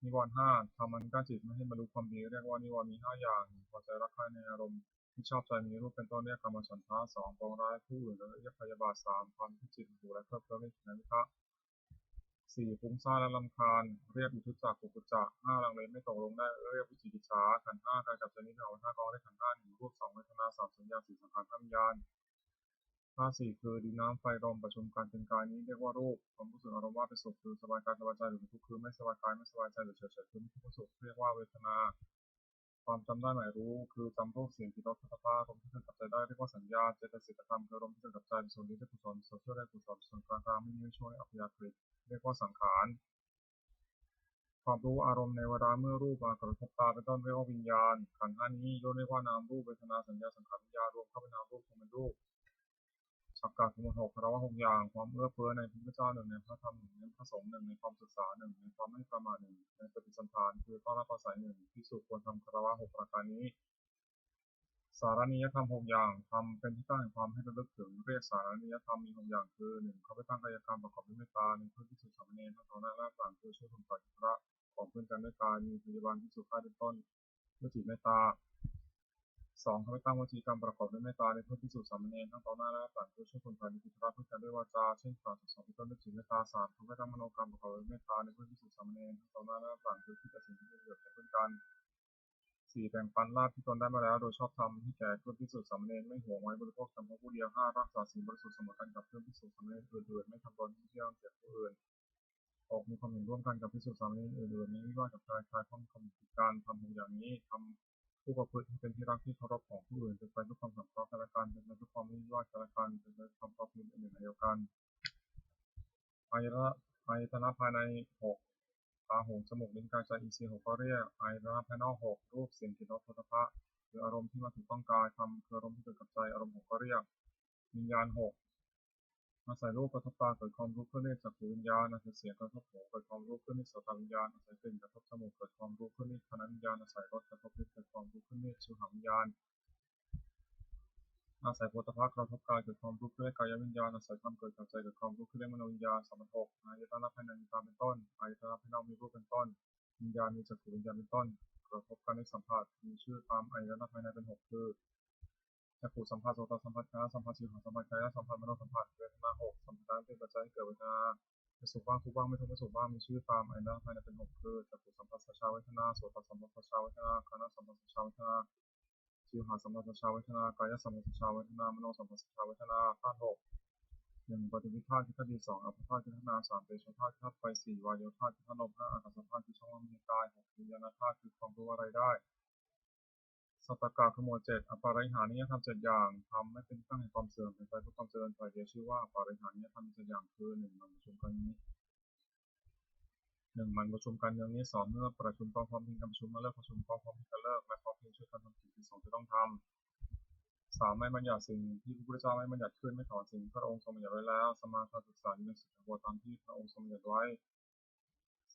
นิวรณ์5ทำมันกั้นจิตไม่ให้บรรลุความดีเรียกว่านิวรณ์มี5อย่างพอใจรักใคร่ในอารมณ์ที่ชอบใจมีรูปเป็นต้นเรียกกรรมฉันทะ2ปองร้ายผู้อื่นและเรียกพยาบาท3ความที่จิตหูและเคลิบเคลิ้มในวิทะ4ฟุ้งซ่านและรำคาญเรียกอุทุจักกุกุจจะ5ลังเลไม่ตกลงได้เรียกวิจิกิจฉาขันธ์5กายกับใจนิพพาน5กองได้ขันธ์5 1รูป2เวทนา3สัญญา4สังขาร5วิญญาณ4คือดินน้ำไฟลมประชุมกันเป็นกายนี้เรียกว่ารูปความรู้สึกอารมณ์ว่าเป็นสุขคือสบายกายสบายใจหรือเป็นทุกข์คือไม่สบายกายไม่สบายใจหรือเฉยๆคือไม่ทุกข์สุขเรียกว่าเวทนาความจำได้หมายรู้คือจำรูปเสียงกลิ่นรสสัมผัสอารมณ์ที่เกิดกับใจได้เรียกว่าสัญญาเจตสิกธรรมคืออารมณ์ที่เกิดกับใจส่วนนี้ได้กุศลส่วนชั่วได้กุศลส่วนกลางๆไม่มีไม่ช่วยอัพยากฤิเรียกว่าสังขารความรู้อารมณ์ในเวลาเมื่อรูปมากระทบตาเป็นต้นเรียกว่าวิญญาณขันธ์5นี้ย่อเรียกว่านามรูปเวทนาสัญญาสังขารวิญญาณรวมเข้าเป็นนามรูปเป็นรูปสักกะทั้งหมด6คารวะ6อย่างความเอื้อเฟื้อในพระพุทธเจ้า1ในพระธรรม1ในพระสงฆ์1ในความศึกษา1ในความไม่ประมาท1ในปฏิสัมพันธ์คือต้อนรับอาศัย1ภิกษุควรทำคารวะ6ประการนี้สารนิยธรรม6อย่างทำเป็นที่ตั้งแห่งความให้ระลึกถึงเรียกสารนิยธรรมมี6อย่างคือ1เขาไปตั้งกายกรรมประกอบด้วยเมตตา1เพื่อภิกษุสามเณรทั้งต่อหน้าและหลังคือช่วยคนฝ่ายพระของเพื่อนกันด้วยกายมีพยาบาลภิกษุฆ่าเป็นต้นด้วยจิตเมตตา2เขาไปตั้งวจีกรรมประกอบด้วยเมตตาในเพื่อภิกษุสามเณรทั้งต่อหน้าและหลังคือช่วยคนฝ่ายพระเพื่อนกันด้วยวาจาเช่นกล่าวสอนเป็นต้นด้วยจิตเมตตา3เขาไปตั้งมโนกรรมประกอบด้วยเมตตาในเพื่อภิกษุสามเณรทั้งต่อหน้าและหลังคือคิดแต่สิ่งที่เป็นประโยชน์แก่เพื่อนกัน4แบ่งปันลาภที่ตนได้มาแล้วโดยชอบธรรมให้แก่เพื่อนภิกษุสามเณรไม่หวงไว้บริโภคเฉพาะผู้เดียว5รักษาศีลบริสุทธิ์เสมอกันกับเพื่อนภิกษุสามเณรอื่นๆไม่ทำตนที่เที่ยงเกียรติผู้อื่น6มีความเห็นร่วมกันกับภิกษุสามเณรอื่นๆไม่ว่ากับชายพร้อมความผิดการทำอย่างนี้ทำผู้ประพฤติให้เป็นที่รักที่เคารพของผู้อื่นเป็นไปด้วยความสงเคราะห์กันและกันเป็นไปด้วยความไม่วิวาทกันและกันเป็นไปด้วยความพร้อมเพรียงเป็นหนึ่งเดียวกันอายตนะภายใน6ตาหูจมูกลิ้นกายใจอินทรีย์6ก็เรียกอายตนะภายนอก6รูปเสียงกลิ่นรสโผฏฐัพพะคืออารมณ์ที่มาถูกต้องกายธรรมคืออารมณ์ที่เกิดกับใจอารมณ์6ก็เรียกวิญญาณ6อาศัยรูปกระทบตาเกิดความรู้ขึ้นเรียกจักขุวิญญาณอาศัยเสียงกระทบหูเกิดความรู้ขึ้นเรียกโสตวิญญาณอาศัยกลิ่นกระทบจมูกเกิดความรู้ขึ้นเรียกฆานวิญญาณอาศัยรสกระทบลิ้นเกิดความรู้ขึ้นเรียกชิวหวิญญาณอาศัยโผฏฐัพพะกระทบกายเกิดความรู้ขึ้นเรียกกายวิญญาณอาศัยธรรมเกิดกับใจเกิดความรู้ขึ้นเรียกมโนวิญญาณ36อายตนะภายในมีตาเป็นต้นอายตนะภายนอกมีรูปเป็นต้นวิญญาณมีจักขุวิญญาณเป็นต้นกระทบกันในสัมผัสมีชื่อตามอายตนะภายในเป็น6คือจักขุสัมผัสโสตสัมผัสคานสัมผัสชิวหสัมผัสกายสัมผัสมโนสัมผัสเวทนา6สัมผัสเป็นปัจจัยให้เกิดเวทนาไม่สุขบ้างทุกข์บ้างไม่ทุกข์ไม่สุขบ้างมีชื่อตามอายตนะภายในเป็น6คือจักขุสัมผัสสัชชาเวทนาโสตสัมผัสสัชชาเวทนาคานสัมผัสสัชชาเวทนาชิวหสัมผัสสัชชาเวทนากายสัมผัสสัชชาเวทนามโนสัมผัสสัชชาเวทนาธาตุ6 1. ปฏิวิธาตุคือธาตุดิน 2. อัปปธาตุคือธาตุน้ำ 3. เตโชธาตุคือธาตุไฟ 4. วายโยธาตุคือธาตุลม 5. อากาศธาตุคือช่องว่างมีกาย 6. วิญญาณธาตุคือความรู้อะไรได้สัตตกะคือหมวด 7. อปาริหานิยธรรม 7 อย่างทำไม่เป็นตั้งแห่งความเสื่อมเป็นไปเพื่อความเจริญฝ่ายเดียวชื่อว่าอปาริหานิยธรรม 7 อย่างคือ 1. มันประชุมกันนี้ 1. มันประชุมกันอย่างนี้ 2. เมื่อประชุมพร้อมๆกันประชุมเมื่อเลิกประชุมพร้อมๆกันเลิกและพร้อมเพรียงช่วยกันทำกิจที่ 2 จะต้องทำ 3. ไม่บัญญัติสิ่งที่พระพุทธเจ้าไม่บัญญัติขึ้นไม่ถอนสิ่งที่พระองค์ทรงบัญญัติไว้แล้วสมาทานศึกษาอยู่ในสุทธบทตามที่พระองค์ทรงบัญญัติไว้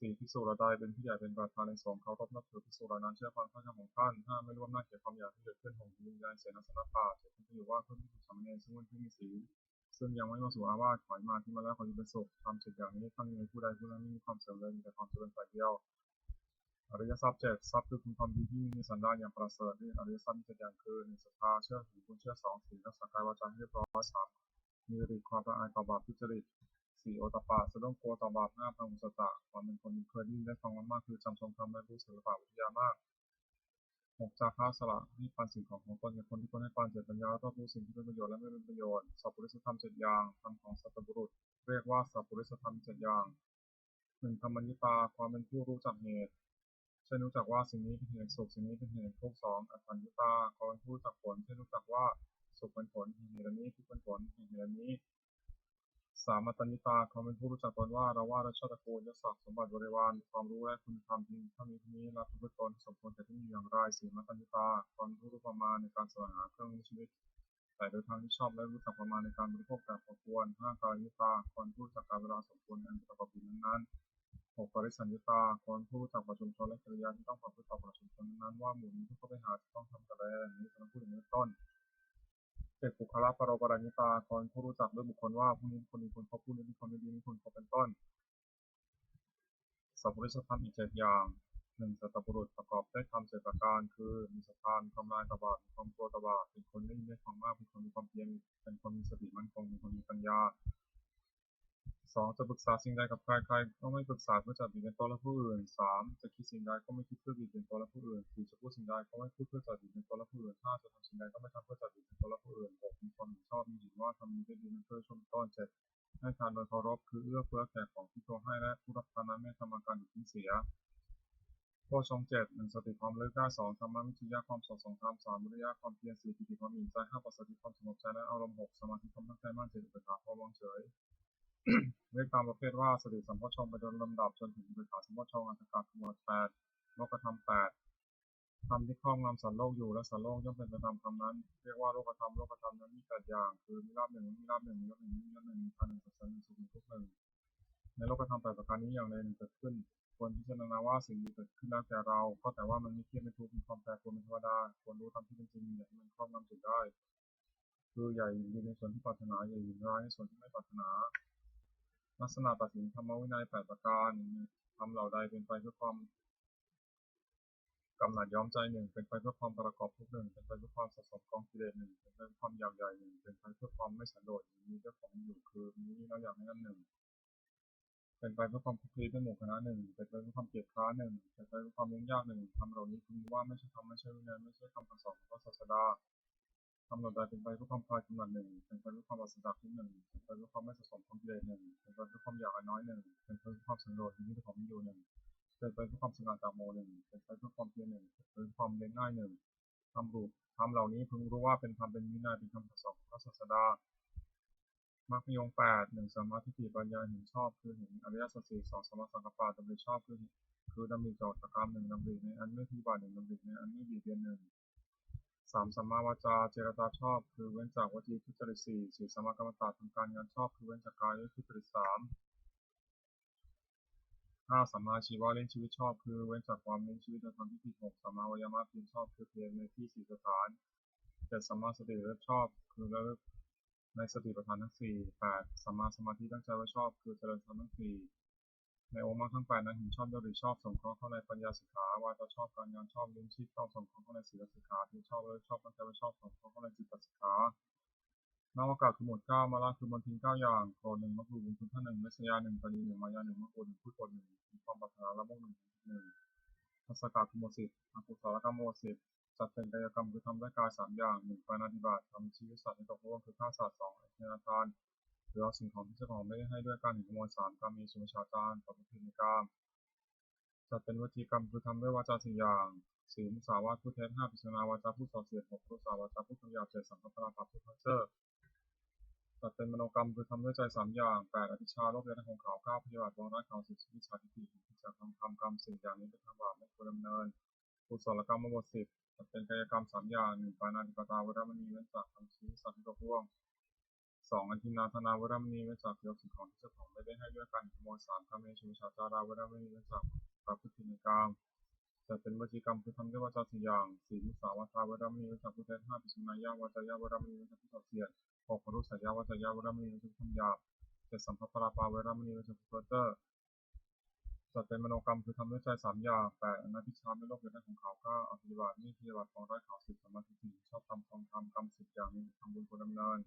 4. ภิกษุเหล่าใดเป็นผู้ใหญ่เป็นประธานในสงฆ์เคารพนับถือภิกษุเหล่านั้นเชื่อฟังพระธรรมของท่าน 5. ไม่ร่วมหน้าเกี่ยวความอยากที่เกิดขึ้นของวิญญาณเสนาสนะป่า 7. ท่านอยู่ว่าเพื่อนภิกษุสามเณรซึ่งเป็นผู้มีศีลซึ่งยังไม่มาสู่อาวาสขอให้มาที่มาแล้วขออยู่เป็นสุขทำ7 อย่างนี้ถ้ามีผู้ใดผู้นั้นไม่มีความเสื่อมเลยมีแต่ความเจริญฝ่ายเดียวอริยทรัพย์ 7. ทรัพย์คือคุณความดีที่มีสันดานอย่างประเสริฐนี่อริยทรัพย์มี7 อย่างคือ 1. ศรัทธาเชื่อถือคุณเชื่อ 2. ศีลรักษากายวาจาให้เรียบร้อย 3. มีฤทธิ์ความละอายต่อบาปทุจริต 4. โอตตัปปะสะดุ้งกลัวต่อบาป 5. พหุสตะความเป็นคนเคยได้ยินได้ฟังมากๆคือจำทรงจำและรู้ศิลปะวิทยามาก 6. จาคะสละให้ปันสิ่งของตนแก่คนที่ควรให้ปัน 7. ปัญญารอบรู้สิ่งที่เป็นประโยชน์และไม่เป็นประโยชน์สัพพุริสธรรม 7 อย่างธรรมของสัตบุรุษเรียกว่าสัพพุริสธรรม 7 อย่าง 1. ธรรมัญญตาความเป็นผู้รู้จักเหตุเช่นรู้จักว่าสิ่งนี้เป็นเหตุสุขสิ่งนี้เป็นเหตุทุกข์ 2. อัตถัญญตาความเป็นผู้รู้จักผลเช่นรู้จักว่าสุขเป็นผลแห่งเหตุนี้ทุกข์เป็นผลแห่งเหตุนี้ 3. อัตตัญญิตาความเป็นผู้รู้จักตนว่าเราว่าราชตระกูลยศศักดิ์สมบัติบริวารความรู้และคุณธรรมจริงถ้ามีที่นี้และประพฤติตนสมควรแต่ที่มีอย่างไร 4. มัตตัญญิตาความรู้ประมาณในการแสวงหาเครื่องมีชีวิตแต่โดยทางที่ชอบและรู้จักประมาณในการบริโภคแต่พอควร 5. กายญิตาความรู้จักการเวลาสมควรอันประกอบอยู่นั้นๆ 6. ปริสัญญิตาความรู้จักประชุมชนและกิริยาที่ต้องประพฤติต่อประชุมชนนั้นว่าหมู่นี้ที่เข้าไปหาจะต้องทำอะไรนี้จะพูดอย่างนี้ต้น7. บุคลปโรปรัญญิตาความผู้รู้จักด้วยบุคคลว่าผู้นี้คนนี้คนเขาผู้นี้เป็นคนไม่ดีมีคนเขาเป็นต้นสัพพุริสธรรมอีก 7 อย่าง 1. สัตตบุรุษประกอบด้วยธรรม 7 ประการคือมีศรัทธามีความละอายต่อบาปมีความกลัวต่อบาปเป็นคนไม่มีเมตตามากเป็นคนมีความเพียรเป็นคนมีสติมั่นคงเป็นคนมีปัญญา 2. จะปรึกษาสิ่งใดกับใครๆก็ไม่ปรึกษาเพื่อจัดบิดเบือนตนและผู้อื่น 3. จะคิดสิ่งใดก็ไม่คิดเพื่อบิดเบือนตนและผู้อื่น 4. จะพูดสิ่งใดก็ไม่พูดเพื่อจัดบิดเบือนตนและผู้อื่น 5. จะทำสิ่งใดก็ไม่ทำเพื่อจัดบิดเบือนตนและผู้อื่น 6. มีความเห็นชอบมีเห็นว่าทำนี้ได้ดีนั้นเพื่อชมต้น 7. ให้ทานโดยเคารพคือเอื้อเฟื้อแก่ของที่ตัวให้และผู้รับทานนั้นไม่ทำอาการดุทิ้งเสียโพชฌงค์ 7. 1. สติความระลึกได้ 2. ธรรมวิจยะความสอดส่องธรรม 3. วิริยะความเพียร 4. ปิติความอิ่มใจ 5. ปัสสัทธิความสงบใจและอารมณ์ 6. สมาธิความตั้งใจมั่น 7. อุเบกขาความวางเฉยเรียกตามประเภทว่าสติสัมโพชฌงค์ไปโดยลำดับจนถึงอุเบกขาสัมโพชฌงค์อัตถกะขมวด 8. โลกธรรม 8. ธรรมที่ครอบงำสัตว์โลกอยู่และสัตว์โลกย่อมเป็นไปตามธรรมนั้นเรียกว่าโลกธรรมนั้นมี8 อย่างคือมีลาภ 1มีลาภ 1มียศ 1มียศ 1มีพัน 1สัจจะ 1สุข 1ทุกข์ 1ในโลกธรรม8 ประการนี้อย่างใดหนึ่งเกิดขึ้นควรพิจารณาว่าสิ่งนี้เกิดขึ้นแล้วแก่เราก็แต่ว่ามันไม่เที่ยงไม่ทุกข์มีความแปรปรวนเป็นธรรมดาควรรู้ตามที่เป็นจริงอย่าให้มันครอบงำจิตได้คืออย่ายินดีในส่วนที่ปรารถนาอย่ายินร้ายในส่วนที่ไม่ปรารถนาลักษณะตัดสินธรรมวินัย8 ประการทำเหล่าใดเป็นไปเพื่อความกำหนัดย้อมใจ 1. เป็นไปเพื่อความประกอบทุกข์ 1. เป็นไปเพื่อความสะสมกองกิเลส 1. เป็นไปเพื่อความอยากใหญ่ 1. เป็นไปเพื่อความไม่สันโดษมีเจ้าของอยู่คือมีแล้วอยากให้นั่น 1. เป็นไปเพื่อความคลุกคลีด้วยหมู่คณะ 1. เป็นไปเพื่อความเกียรติคร้าน 1. เป็นไปเพื่อความยุ่งยาก 1. ทำเหล่านี้คือว่าไม่ใช่ธรรมไม่ใช่วินัยไม่ใช่คำสอนของพระศาสดาทำเหล่าใดเป็นไปเพื่อความคลายกำหนัด 1. เป็นไปเพื่อความปราศจากทุกข์ 1. เป็นไปเพื่อความไม่สะสมกองกิเลส 1. เป็นไปเพื่อความอยากน้อย 1. เป็นไปเพื่อความสันโดษมีเจ้าของอยู่ 1. เป็นไปเพื่อความสงัดจากโม 1. เป็นไปเพื่อความเพียร 1. เป็นไปเพื่อความเลี้ยงง่าย 1. ทำเหล่านี้พึงรู้ว่าเป็นธรรมเป็นวินัยเป็นคำสอนของพระศาสดามรรคมีองค์ 8 1. สัมมาทิฏฐิปัญญาเห็นชอบคือเห็นอริยสัจ 4 2. สัมมาสังกัปปะดำริชอบคือดำริต่อประการ 1. ดำริในอันไม่พยาบาท 1. ดำริในอันไม่เบียดเบียน 1. 3. สัมมาวาจาเจรจาชอบคือเว้นจากวจีทุจริต 4. 4. สัมมากัมมันตะทำการงานชอบคือเว้นจากกายทุจริต 3. 5. สัมมาอาชีวะเลี้ยงชีวิตชอบคือเว้นจากความเลี้ยงชีวิตโดยทำที่ผิด 6. สัมมาวายามะเพียรชอบคือเพียรในที่ 4 สถาน 7. สัมมาสติระลึกชอบคือระลึกในสติปัฏฐานทั้ง 4 8. สัมมาสมาธิตั้งใจไว้ชอบคือเจริญธรรมทั้ง 4ในองค์มรรคทั้ง 8 นั้นเห็นชอบด้วยหรือชอบสงเคราะห์เข้าในปัญญาสิกขาวาจาชอบการงานชอบเลี้ยงชีพชอบสงเคราะห์เข้าในศีลสิกขาที่ชอบเลยชอบตั้งใจไว้ชอบสงเคราะห์เข้าในจิตสิกขานวากาคือหมวด 9 มาละคือมนทิน 9 อย่างโกรธ 1 มรรคบุญคุณท่าน 1 เมสยา 1 ปณี 1 มายา 1 มรรคบุญ1 พูดโกรธ 1 มีความปรารถนาละโมก 1 ทัศกะคือหมวด 10 อกุศลกรรมหมวด 10 จัดเป็นกายกรรมคือทำด้วยกาย 3 อย่าง 1 ปาณาติบาตทำชีวิตสัตว์ให้ตกล่วงคือฆ่าสัตว์ 2 อธินาทาน หรือเอาสิ่งของที่เจ้าของไม่ได้ให้ด้วยการเห็นขโมย3การมีสุมิชฌาจารประพฤติผิดในกามจัดเป็นวจีกรรมคือทำด้วยวาจา4อย่าง4มุสาวาทพูดเท็จ5ปิศนาวาจาพูดส่อเสียด6มุสาวาจาพูดคำหยาบ7สัมภปราปพูดเพ้อเจ้อจัดเป็นมโนกรรมคือทำด้วยใจ3อย่าง8อภิชาโลภอยากได้ของเขา9พยาบาทวงร้ายเขา10มิจฉาทิฏฐิที่จะทำกรรม4อย่างนี้เป็นทางบาปไม่ควรดำเนินกุศลกรรมบท10จัดเป็นกายกรรม3อย่าง1ปานาติปตาวรมณีเว้นจากทำชี้สัตว์ที่ตกล่วง2อันทินาธนาวรมณีเว้นจากยกสิ่งของที่เจ้าของไม่ได้ให้ด้วยการขโมย3กามเมสุมิชฌาจาราวรมณีเว้นจากประพฤติผิดในกามจัดเป็นวจีกรรมคือทำด้วยวาจา4อย่าง4มุสาวาทาวรมณีเว้นจากพูดเท็จ5ปิศนายาวาจายาวรมณีเว้นจากพูดส่อเสียด6ปรุสัยยาวาจายาวรมณีเว้นจากพูดคำหยาบ7สัมภปราปาวรมณีเว้นจากพูดเพ้อเจ้อจัดเป็นมโนกรรมคือทำด้วยใจ3อย่าง8อนัตติชาไม่โลภอยากได้ของเขา9อภิวาทนี่พยาบาทของร้ายเขา10สัมมาทิฏฐิชอบทำทองทำกรรม10อย่างนี้ทำบุญควรดำเนิน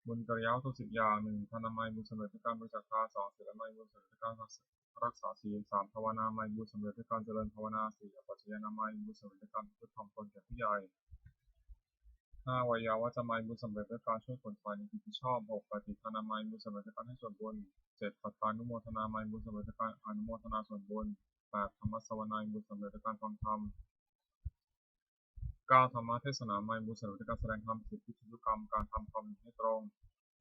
บุญกริยาวัตถุ10อย่าง1ทานามัยบุญสำเร็จด้วยการบริจาคทาน2ศีลไมัยบุญสำเร็จด้วยการรักษาศีล3ภาวนามัยบุญสำเร็จด้วยการเจริญภาวนา4อปัจจยนามัยบุญสำเร็จด้วยการพูดถ่อมตนแก่ผู้ใหญ่5วัยวัจมัยบุญสำเร็จด้วยการช่วยคนฝ่ายในกิจที่ชอบ6ปฏิทานามัยบุญสำเร็จด้วยการให้ส่วนบุญ7ปัตตานุโมทนามัยบุญสำเร็จด้วยการอนุโมทนาส่วนบุญ8ธรรมสวนาบุญสำเร็จด้วยการฟังธรรม9ธรรมเทศนาไมยบุญสำเร็จด้วยการแสดงธรรม10พิธีกรรมการทำความให้ตรง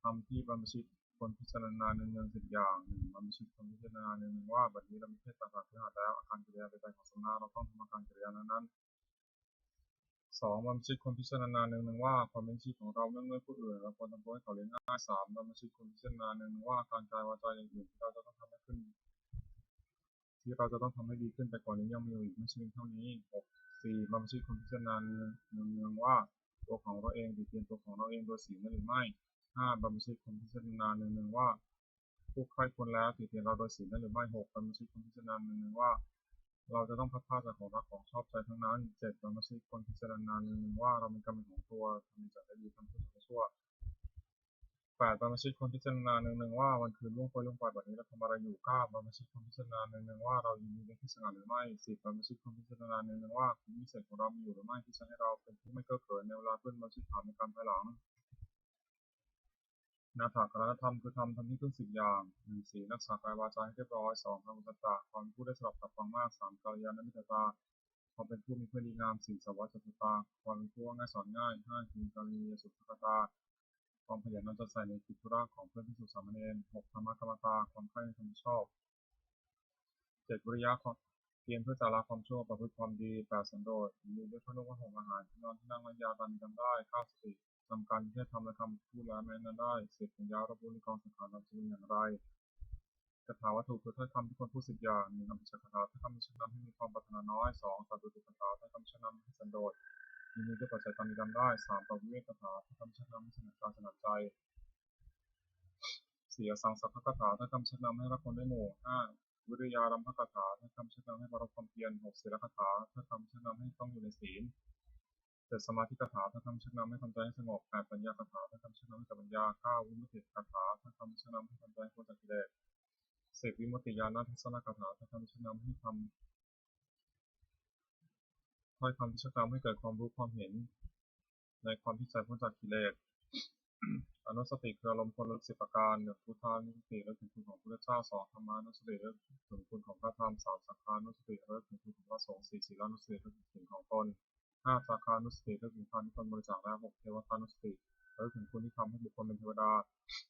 ทำที่บรรพชิตคนพิจารณาเนืองๆ10อย่าง1บรรพชิตคนพิจารณาเนืองๆว่าบัดนี้เรามีเพศต่างๆที่หาแล้วอาการกิริยาใดๆของสมณะเราต้องทำอาการกิริยานั้น2บรรพชิตคนพิจารณาเนืองๆว่าความเป็นชีพของเราเนื่องด้วยผู้อื่นเราควรทำตัวให้เขาเลี้ยงง่าย3บรรพชิตคนพิจารณาเนืองๆว่าการกายวาจาอย่างอื่นที่เราจะต้องทำให้ขึ้นที่เราจะต้องทำให้ดีขึ้นไปกว่านี้ยังมีอีกไม่ใช่เพียงเท่านี้6 4บรรพชิตคนพิจารณาเนืองๆว่าตัวของเราเองติเตียนตัวของเราเองโดยศีลหรือไม่5บรรพชิตคนพิจารณาเนืองๆว่าผู้ใคร่ควรแล้วติเตียนเราโดยศีลหรือไม่6บรรพชิตคนพิจารณาเนืองๆว่าเราจะต้องพัดพาจากของรักของชอบใจทั้งนั้น7บรรพชิตคนพิจารณาเนืองๆว่าเราเป็นกรรมเป็นของตัวทำจากได้ดีทำชั่ว8บรรพชิตคนพิจารณาเนืองๆว่าวันคืนล่วงไปแบบนี้เราทำอะไรอยู่9บรรพชิตคนพิจารณาเนืองๆว่าเรายินดีในที่สง่าหรือไม่10บรรพชิตคนพิจารณาเนืองๆว่าคุณวิเศษของเรามีอยู่หรือไม่ที่จะให้เราเป็นผู้ไม่เก้อเขินในเวลาเพื่อนบรรพชิตถามในการภายหลังนาถกรณธรรมคือทำที่พึ่ง10อย่าง1ศีลรักษากายวาจาให้เรียบร้อย2ทำสัจจะความพูดได้สลับกับฟังมาก3กัลยาณมิตรตาความเป็นผู้มีเพื่อนดีงาม4สัพพะจตุตาความเป็นผู้ง่ายสอนง่าย5กินกาลีสุขตาความขยันนำใจใส่ในกิจธุระของเพื่อนภิกษุสามเณร6ธรรมกรรมตาความใคร่ในธรรมชอบ7วิริยะเพียรเพื่อจะละความชั่วประพฤติความดี8สันโดษมีด้วยพระนุภาพของอาหารที่นอนที่นั่งและยาตามมีจำได้9สติทำการที่จะทำและคำพูดแล้วแม้นั้นได้10ปัญญาระบุในกองสังขารเราจะเป็นอย่างไรคาถาวัตถุคือถ้อยคำที่ควรพูด10อย่าง1นำไปใช้คาถาถ้อยคำที่ชักนำให้มีความปรารถนาน้อย2สัตว์ตุคาถาถ้อยคำชักนำให้สันโดษมีด้วยปัจจัยตามมีจำได้3ปวิเวกคาถาถ้อยคำชักนำให้สนับกายสนับใจ4อสังสัพพะคาถาถ้อยคำชักนำให้รักคนด้วยหมู่5วิริยารัมภคาถาถ้อยคำชักนำให้บรรลุความเพียร6ศีลคาถาถ้อยคำชักนำให้ต้องอยู่ในศีล7สมาธิคาถาถ้อยคำชักนำให้ทำใจให้สงบ8ปัญญาคาถาถ้อยคำชักนำให้กับปัญญา9วิมุตติคาถาถ้อยคำชักนำให้ทำใจให้พ้นจากกิเลส10วิมุตติญาณทัศนคาถาถ้อยคำชักนำให้ทำถ้อยคำที่ชักนำให้เกิดความรู้ความเห็นในความที่ใจพ้นจากกิเลสอนุสติคืออารมณ์คนลึก10ประการ1พุทธานุสติและถึงคุณของพระพุทธเจ้า2ธรรมานุสติและถึงคุณของพระธรรม3สังฆานุสติและถึงคุณของพระสงฆ์4ศีลานุสติและถึงคุณของตน5จาคานุสติและถึงทานที่ตนบริจาคและ6เทวตานุสติและถึงคุณที่ทำให้บุคคลเป็นเทวดา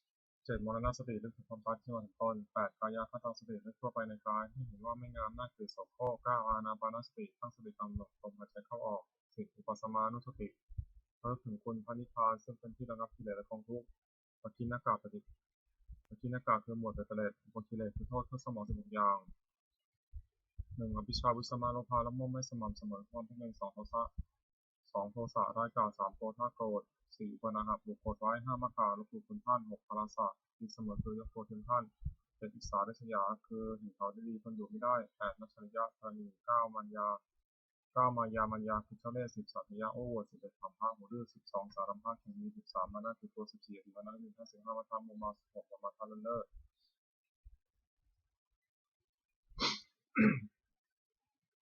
7มรณสติและถึงความตายที่มาถึงตน8กายคตาสติและทั่วไปในกายให้เห็นว่าไม่งามน่าเกลียดโสโครก9อานาปานสติตั้งสติกำหนดลมหายใจเข้าออก10อุปสมานุสติและถึงคุณพระนิพพานซึ่งเป็นที่ระงับกิเลสและกองทุกข์ปกิณณกะปกิณณกะคือหมวดเบตเตเลตอุปกิเลสคือโทษเครื่องสมอง16อย่าง1อภิชาวิสมาโลภะละโมบไม่สม่ำเสมอความเป็น1 2โทสะ2โทสะร้ายกาจ3โกรธ5โกรธ4อุปนาหะบุคคลร้าย5มัคคะลบหลู่คุณท่าน6พลาสะที่เสมอคือยกโทษถึงท่าน7อิสาริษยาคือเห็นเขาได้ดีคนอยู่ไม่ได้8มัจฉริยะธานี9มัญญา9มายามัญญาคือเจ้าเล่ห์10สัตยะโอ้อวด11ธรรมะหูดื้อ12สารพัดแห่งมี13มานะคือตัว14อธิวานะ1 5 15มัทธามุมา16ปมาทาเลเลอร์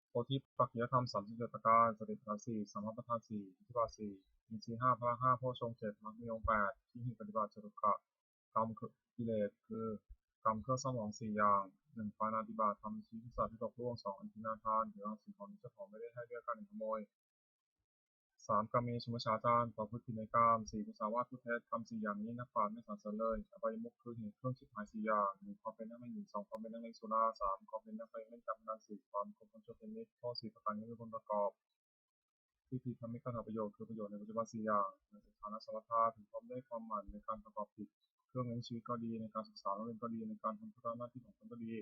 โพธิปักขิยธรรม37ประการสติปัฏฐาน4สัมมาปัฏฐาน4อิทธิบาท4อินทรีย์5พละ5โพชฌงค์7มรรคมีองค์8ที่หิปฏิบัติจตุกะ กรรมคือกิเลสคือกรรมเครื่องสมอง4อย่าง1ปาณาติบาตทำชี้ที่สัตว์ที่ตกล่วง2อธินาทานถือเอาสิ่งของที่เจ้าของไม่ได้ให้ด้วยการขโมย3กาเมสุมิจฉาจารประพฤติผิดในกาม4มุสาวาทพูดเท็จทำ4อย่างนี้นักปราชญ์ไม่สรรเสริญเลยอบายมุขคือเหตุเครื่องชิบหาย4อย่าง1ความเป็นนักเลงหญิง2ความเป็นนักเลงสุรา3ความเป็นนักเลงเล่นการพนัน4ความคบคนชั่วเป็นมิตรข้อ4ประการนี้เป็นผลประกอบที่ทำให้การทำประโยชน์คือประโยชน์ในปัจจุบัน4อย่างในสถานะสมถะถึงพร้อมด้วยความหมั่นในการประกอบกิจเครื่องเลี้ยงชีวิตก็ดีในการศึกษาเรียนก็ดีในการทำธุระหน้าที่ของตนก็ดี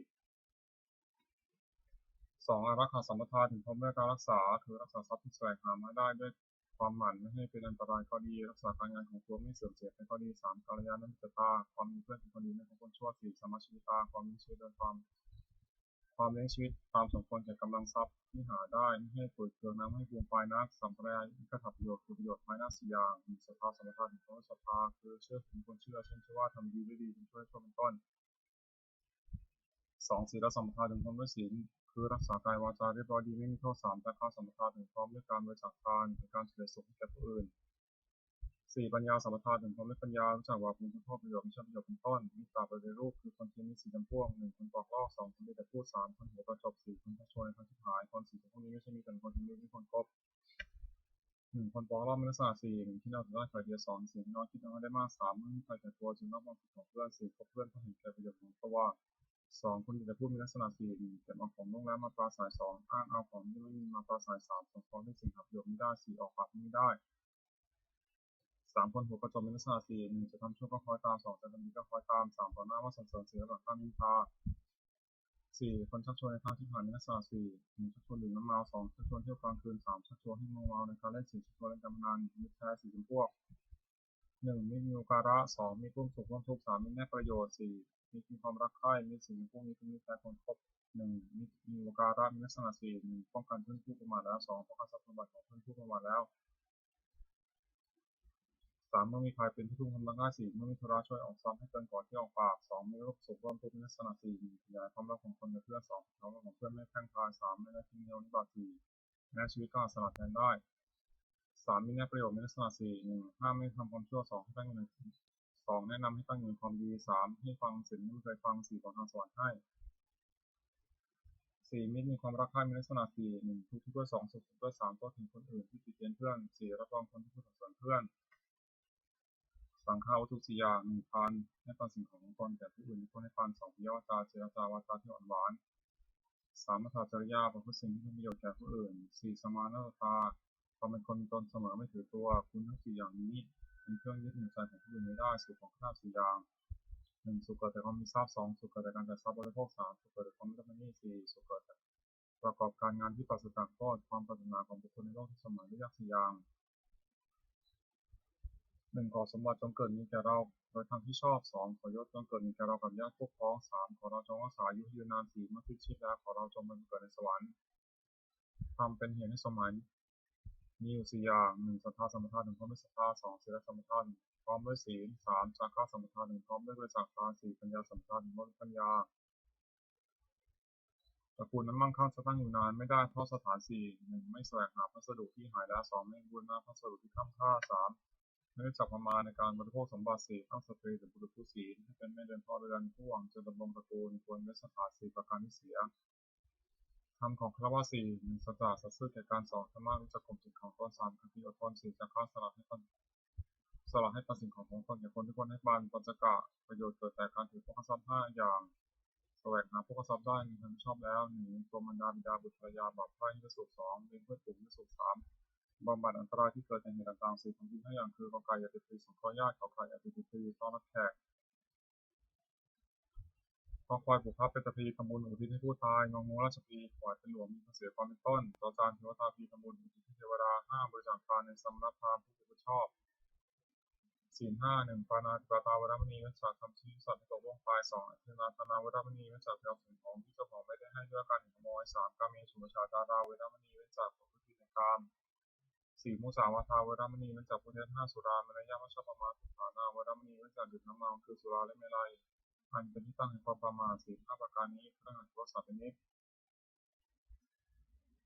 2อารักขาสัมปทาถึงพร้อมด้วยการรักษาคือรักษาทรัพย์ที่แสวงหามาได้ด้วยความหมั่นไม่ให้เป็นอันตรายก็ดีรักษาการงานของตัวไม่เสื่อมเสียเป็นก็ดี3กัลยาณมิตรตาความมีเพื่อนเป็นคนดีไม่ของคนชั่ว4สมาชิกตาความมีชีวิตโดยความเลี้ยงชีวิตตามสมควรแก่กำลังทรัพย์ที่หาได้ไม่ให้เปิดเผยน้ำให้บูมปลายนักสัมปรายกระทำประโยชน์คือประโยชน์ภายหน้า4อย่างมีศรัทธาสมถะถึงพร้อมด้วยศรัทธาคือเชื่อถึงคนเชื่อเช่นเชื่อว่าทำดีได้ดีเป็นช่วยเป็นต้น2ศีลสัมปทาถึงพร้อมด้วยศีลคือรักษากายวาจาเรียบร้อยดีไม่มีโทษ3จาคะสัมปทาถึงพร้อมด้วยการบริจาคทานในการเฉลิมสุขให้แก่ผู้อื่น4ปัญญาสัมปทาถึงพร้อมด้วยปัญญารู้จักว่าบุญคุณโทษประโยชน์ไม่ใช่ประโยชน์เป็นต้นมิตรปฏิรูปคือคนที่มีศีลจำพวก1คนบอกเล่า2คนมีแต่พูด3คนหัวประจบ4คนชักชวนในทางที่หายคน4คนพวกนี้ไม่ใช่มีแต่คนที่มีคนคบ1คนบอกเล่าไม่ลักษณะ4 1ที่เราถือได้ฝ่ายเดียว2สิ่งที่น้อยคิดน้อยได้มาก3ไม่มีใครแก่ตัวจึงรับความผิดของเพื่อน4คบเพื่อนก็เห็นแก่ประโยชน์ของตัว2คนจะพูดมีลักษณะ4 1เก็บเอาของโรงแรมมาปราศัย2อ้างเอาของที่ไม่มีมาปราศัย3ส่งของที่สิ่งหักโยมไม่ได้4ออกปากไม่ได้3คนหัวกระจกมีลักษณะ4 1จะทำชั่วก็คอยตาม2จะทำดีก็คอยตาม3ต่อหน้าว่าสรรเสริญ4หลังข้ามนินทา4คนชักชวนในทางที่ผ่านมีลักษณะ4 1ชักชวนดื่มน้ำเมา2ชักชวนเที่ยวกลางคืน3ชักชวนให้เมาในการเล่น4ชักชวนเล่นการพนันมิตรแท้4จำพวก1มีโอกาส2มีร่วมสุขร่วมทุกข์3มีแน่ประโยชน์4มีความรักใคร่มีสิ่งพวกนี้เป็นมิตรแท้คนคบ1มีโอกาสมีลักษณะ4 1ป้องกันเพื่อนผู้ประมาทแล้ว2ป้องกันทรัพย์สมบัติของเพื่อนผู้ประมาทแล้ว3เมื่อมีใครเป็นที่พึ่งทำง่าย4เมื่อมีธุระช่วยออกซ้ำให้เกินก่อนที่ออกปาก2มีรูปสุขร่วมทุกข์มีลักษณะ4ขยายความรักของคนกับเพื่อน2ความรักของเพื่อนไม่แพร่งพราย3ไม่ได้ทิ้งเดียวนิบาต4แม้ชีวิตก็อาจสลัดแทนได้3มีแน่ประโยชน์มีลักษณะ4 1ห้ามไม่ทำความชั่ว2ให้ตั้งอยู่ใน2แนะนำให้ตั้งอยู่ในความดี3ให้ฟังสิ่งที่ไม่เคยฟัง4ขอทางสวรรค์ให้4มิตรมีความรักใคร่มีลักษณะ4 1ทุกข์ด้วย2สุขด้วย3ตัวถึงคนอื่นที่ติเตียนเพื่อน4รับรองคนที่พูดสรรเสริญเพื่อนสังฆาวัตถุ4อย่าง1ทานให้ปันสิ่งของตนแก่ผู้อื่นคนให้ปัน2ปิยวาจาเจรจาวาจาที่อ่อนหวาน3มัทธจริยาประพฤติสิ่งที่เป็นประโยชน์แก่ผู้อื่น4สมานะตาความเป็นคนมีตนเสมอไม่ถือตัวคุณทั้ง4อย่างนี้เป็นเครื่องยึดเหนี่ยวใจของผู้อื่นไม่ได้สุขของข้า4อย่าง1สุขเกิดจากความมีทรัพย์2สุขเกิดจากการจ่ายทรัพย์บริโภค3สุขเกิดจากความไม่ต้องเป็นหนี้4สุขเกิดจากประกอบการงานที่ปราศจากโทษความปรารถนาของบุคคลในโลกที่เสมอได้ยาก4อย่าง1ขอสมบัติจงเกิดมีแก่เราโดยทางที่ชอบ2ขอยศจงเกิดมีแก่เรากับญาติพวกพ้อง3ขอเราจงรักษาอายุยืนนาน4เมื่อสิ้นชีพแล้วขอเราจงเป็นเกิดในสวรรค์ทำเป็นเหตุให้สมัยมีอยู่4อย่าง1ศรัทธาสัมปทาน1พร้อมด้วยศรัทธา2ศีลสัมปทานพร้อมด้วยศีล3จาคะสัมปทาน1พร้อมด้วยบริจาคทาน4ปัญญาสัมปทาน1พร้อมด้วยปัญญาตระกูลนั้นมั่งคั่งจะตั้งอยู่นานไม่ได้เพราะสถาน4 1ไม่แสวงหาพัสดุที่หายแล้ว2ไม่บูรณะพัสดุที่ค้ำค่า3ไม่รู้จักประมาณในการบริโภคสมบัติ4ตั้งสตรีหรือบุรุษผู้ศีลให้เป็นแม่เดินพ่อเรือนผู้หวังจะดำรงตระกูลควรไว้สถาน4ประการที่เสียธรรมของคฤหัสถ์4 1สัจจะสัตย์ซื่อแก่การ2ธรรมะรู้จักข่มจิตของตน3ขันติอดทน4จาคะสละให้ปันสิ่งของของตนแก่คนที่ควรให้ปันปัญจกะประโยชน์เกิดแต่การถือพวกทรัพย์5อย่างแสวงหาพวกทรัพย์ได้มีทางชอบแล้ว1ตัวมารดาบิดาบุตรภรรยาบาปไพร่ที่สุข2เลี้ยงเพื่อนฝูงที่สุข3บำบัดอันตรายที่เกิดจากเหตุต่างๆ4ทำดี5อย่างคือกอไก่อย่าติดตีสงเคราะห์ญาติขอไข่อย่าติดตีต้อนรับแขกขอควายผูกพับเป็นตะพีทำบุญอุทิศให้ผู้ตายงองูราชพีถวายเป็นหลวงมีพระเศียรความเป็นต้นต่อจานเทวตาพีทำบุญอุทิศให้เทวดา5บริจาคทานในสมณพราหมณ์ผู้เป็นชอบศีล5 1ปาณาติปาตาวรมณีเว้นจากทำชี้สัตว์ให้ตกล่วงไป2อธินาทานาวรมณีเว้นจากเอาสิ่งของที่เจ้าของไม่ได้ให้ด้วยการขโมย3กาเมสุมิจฉาจาราเวรมณีเว้นจากประพฤติผิดในกาม4มุสาวาทาเวรมณีเว้นจากประเภท5สุรามารยามัชฌปมาทุฐานาเวรมณีเว้นจากดื่มน้ำเมาคือสุราและเมลัยอันเป็นที่ตั้งแห่งความประมาทศีล5ประการนี้พระหัตถ์วสัตว์เป็นนิจ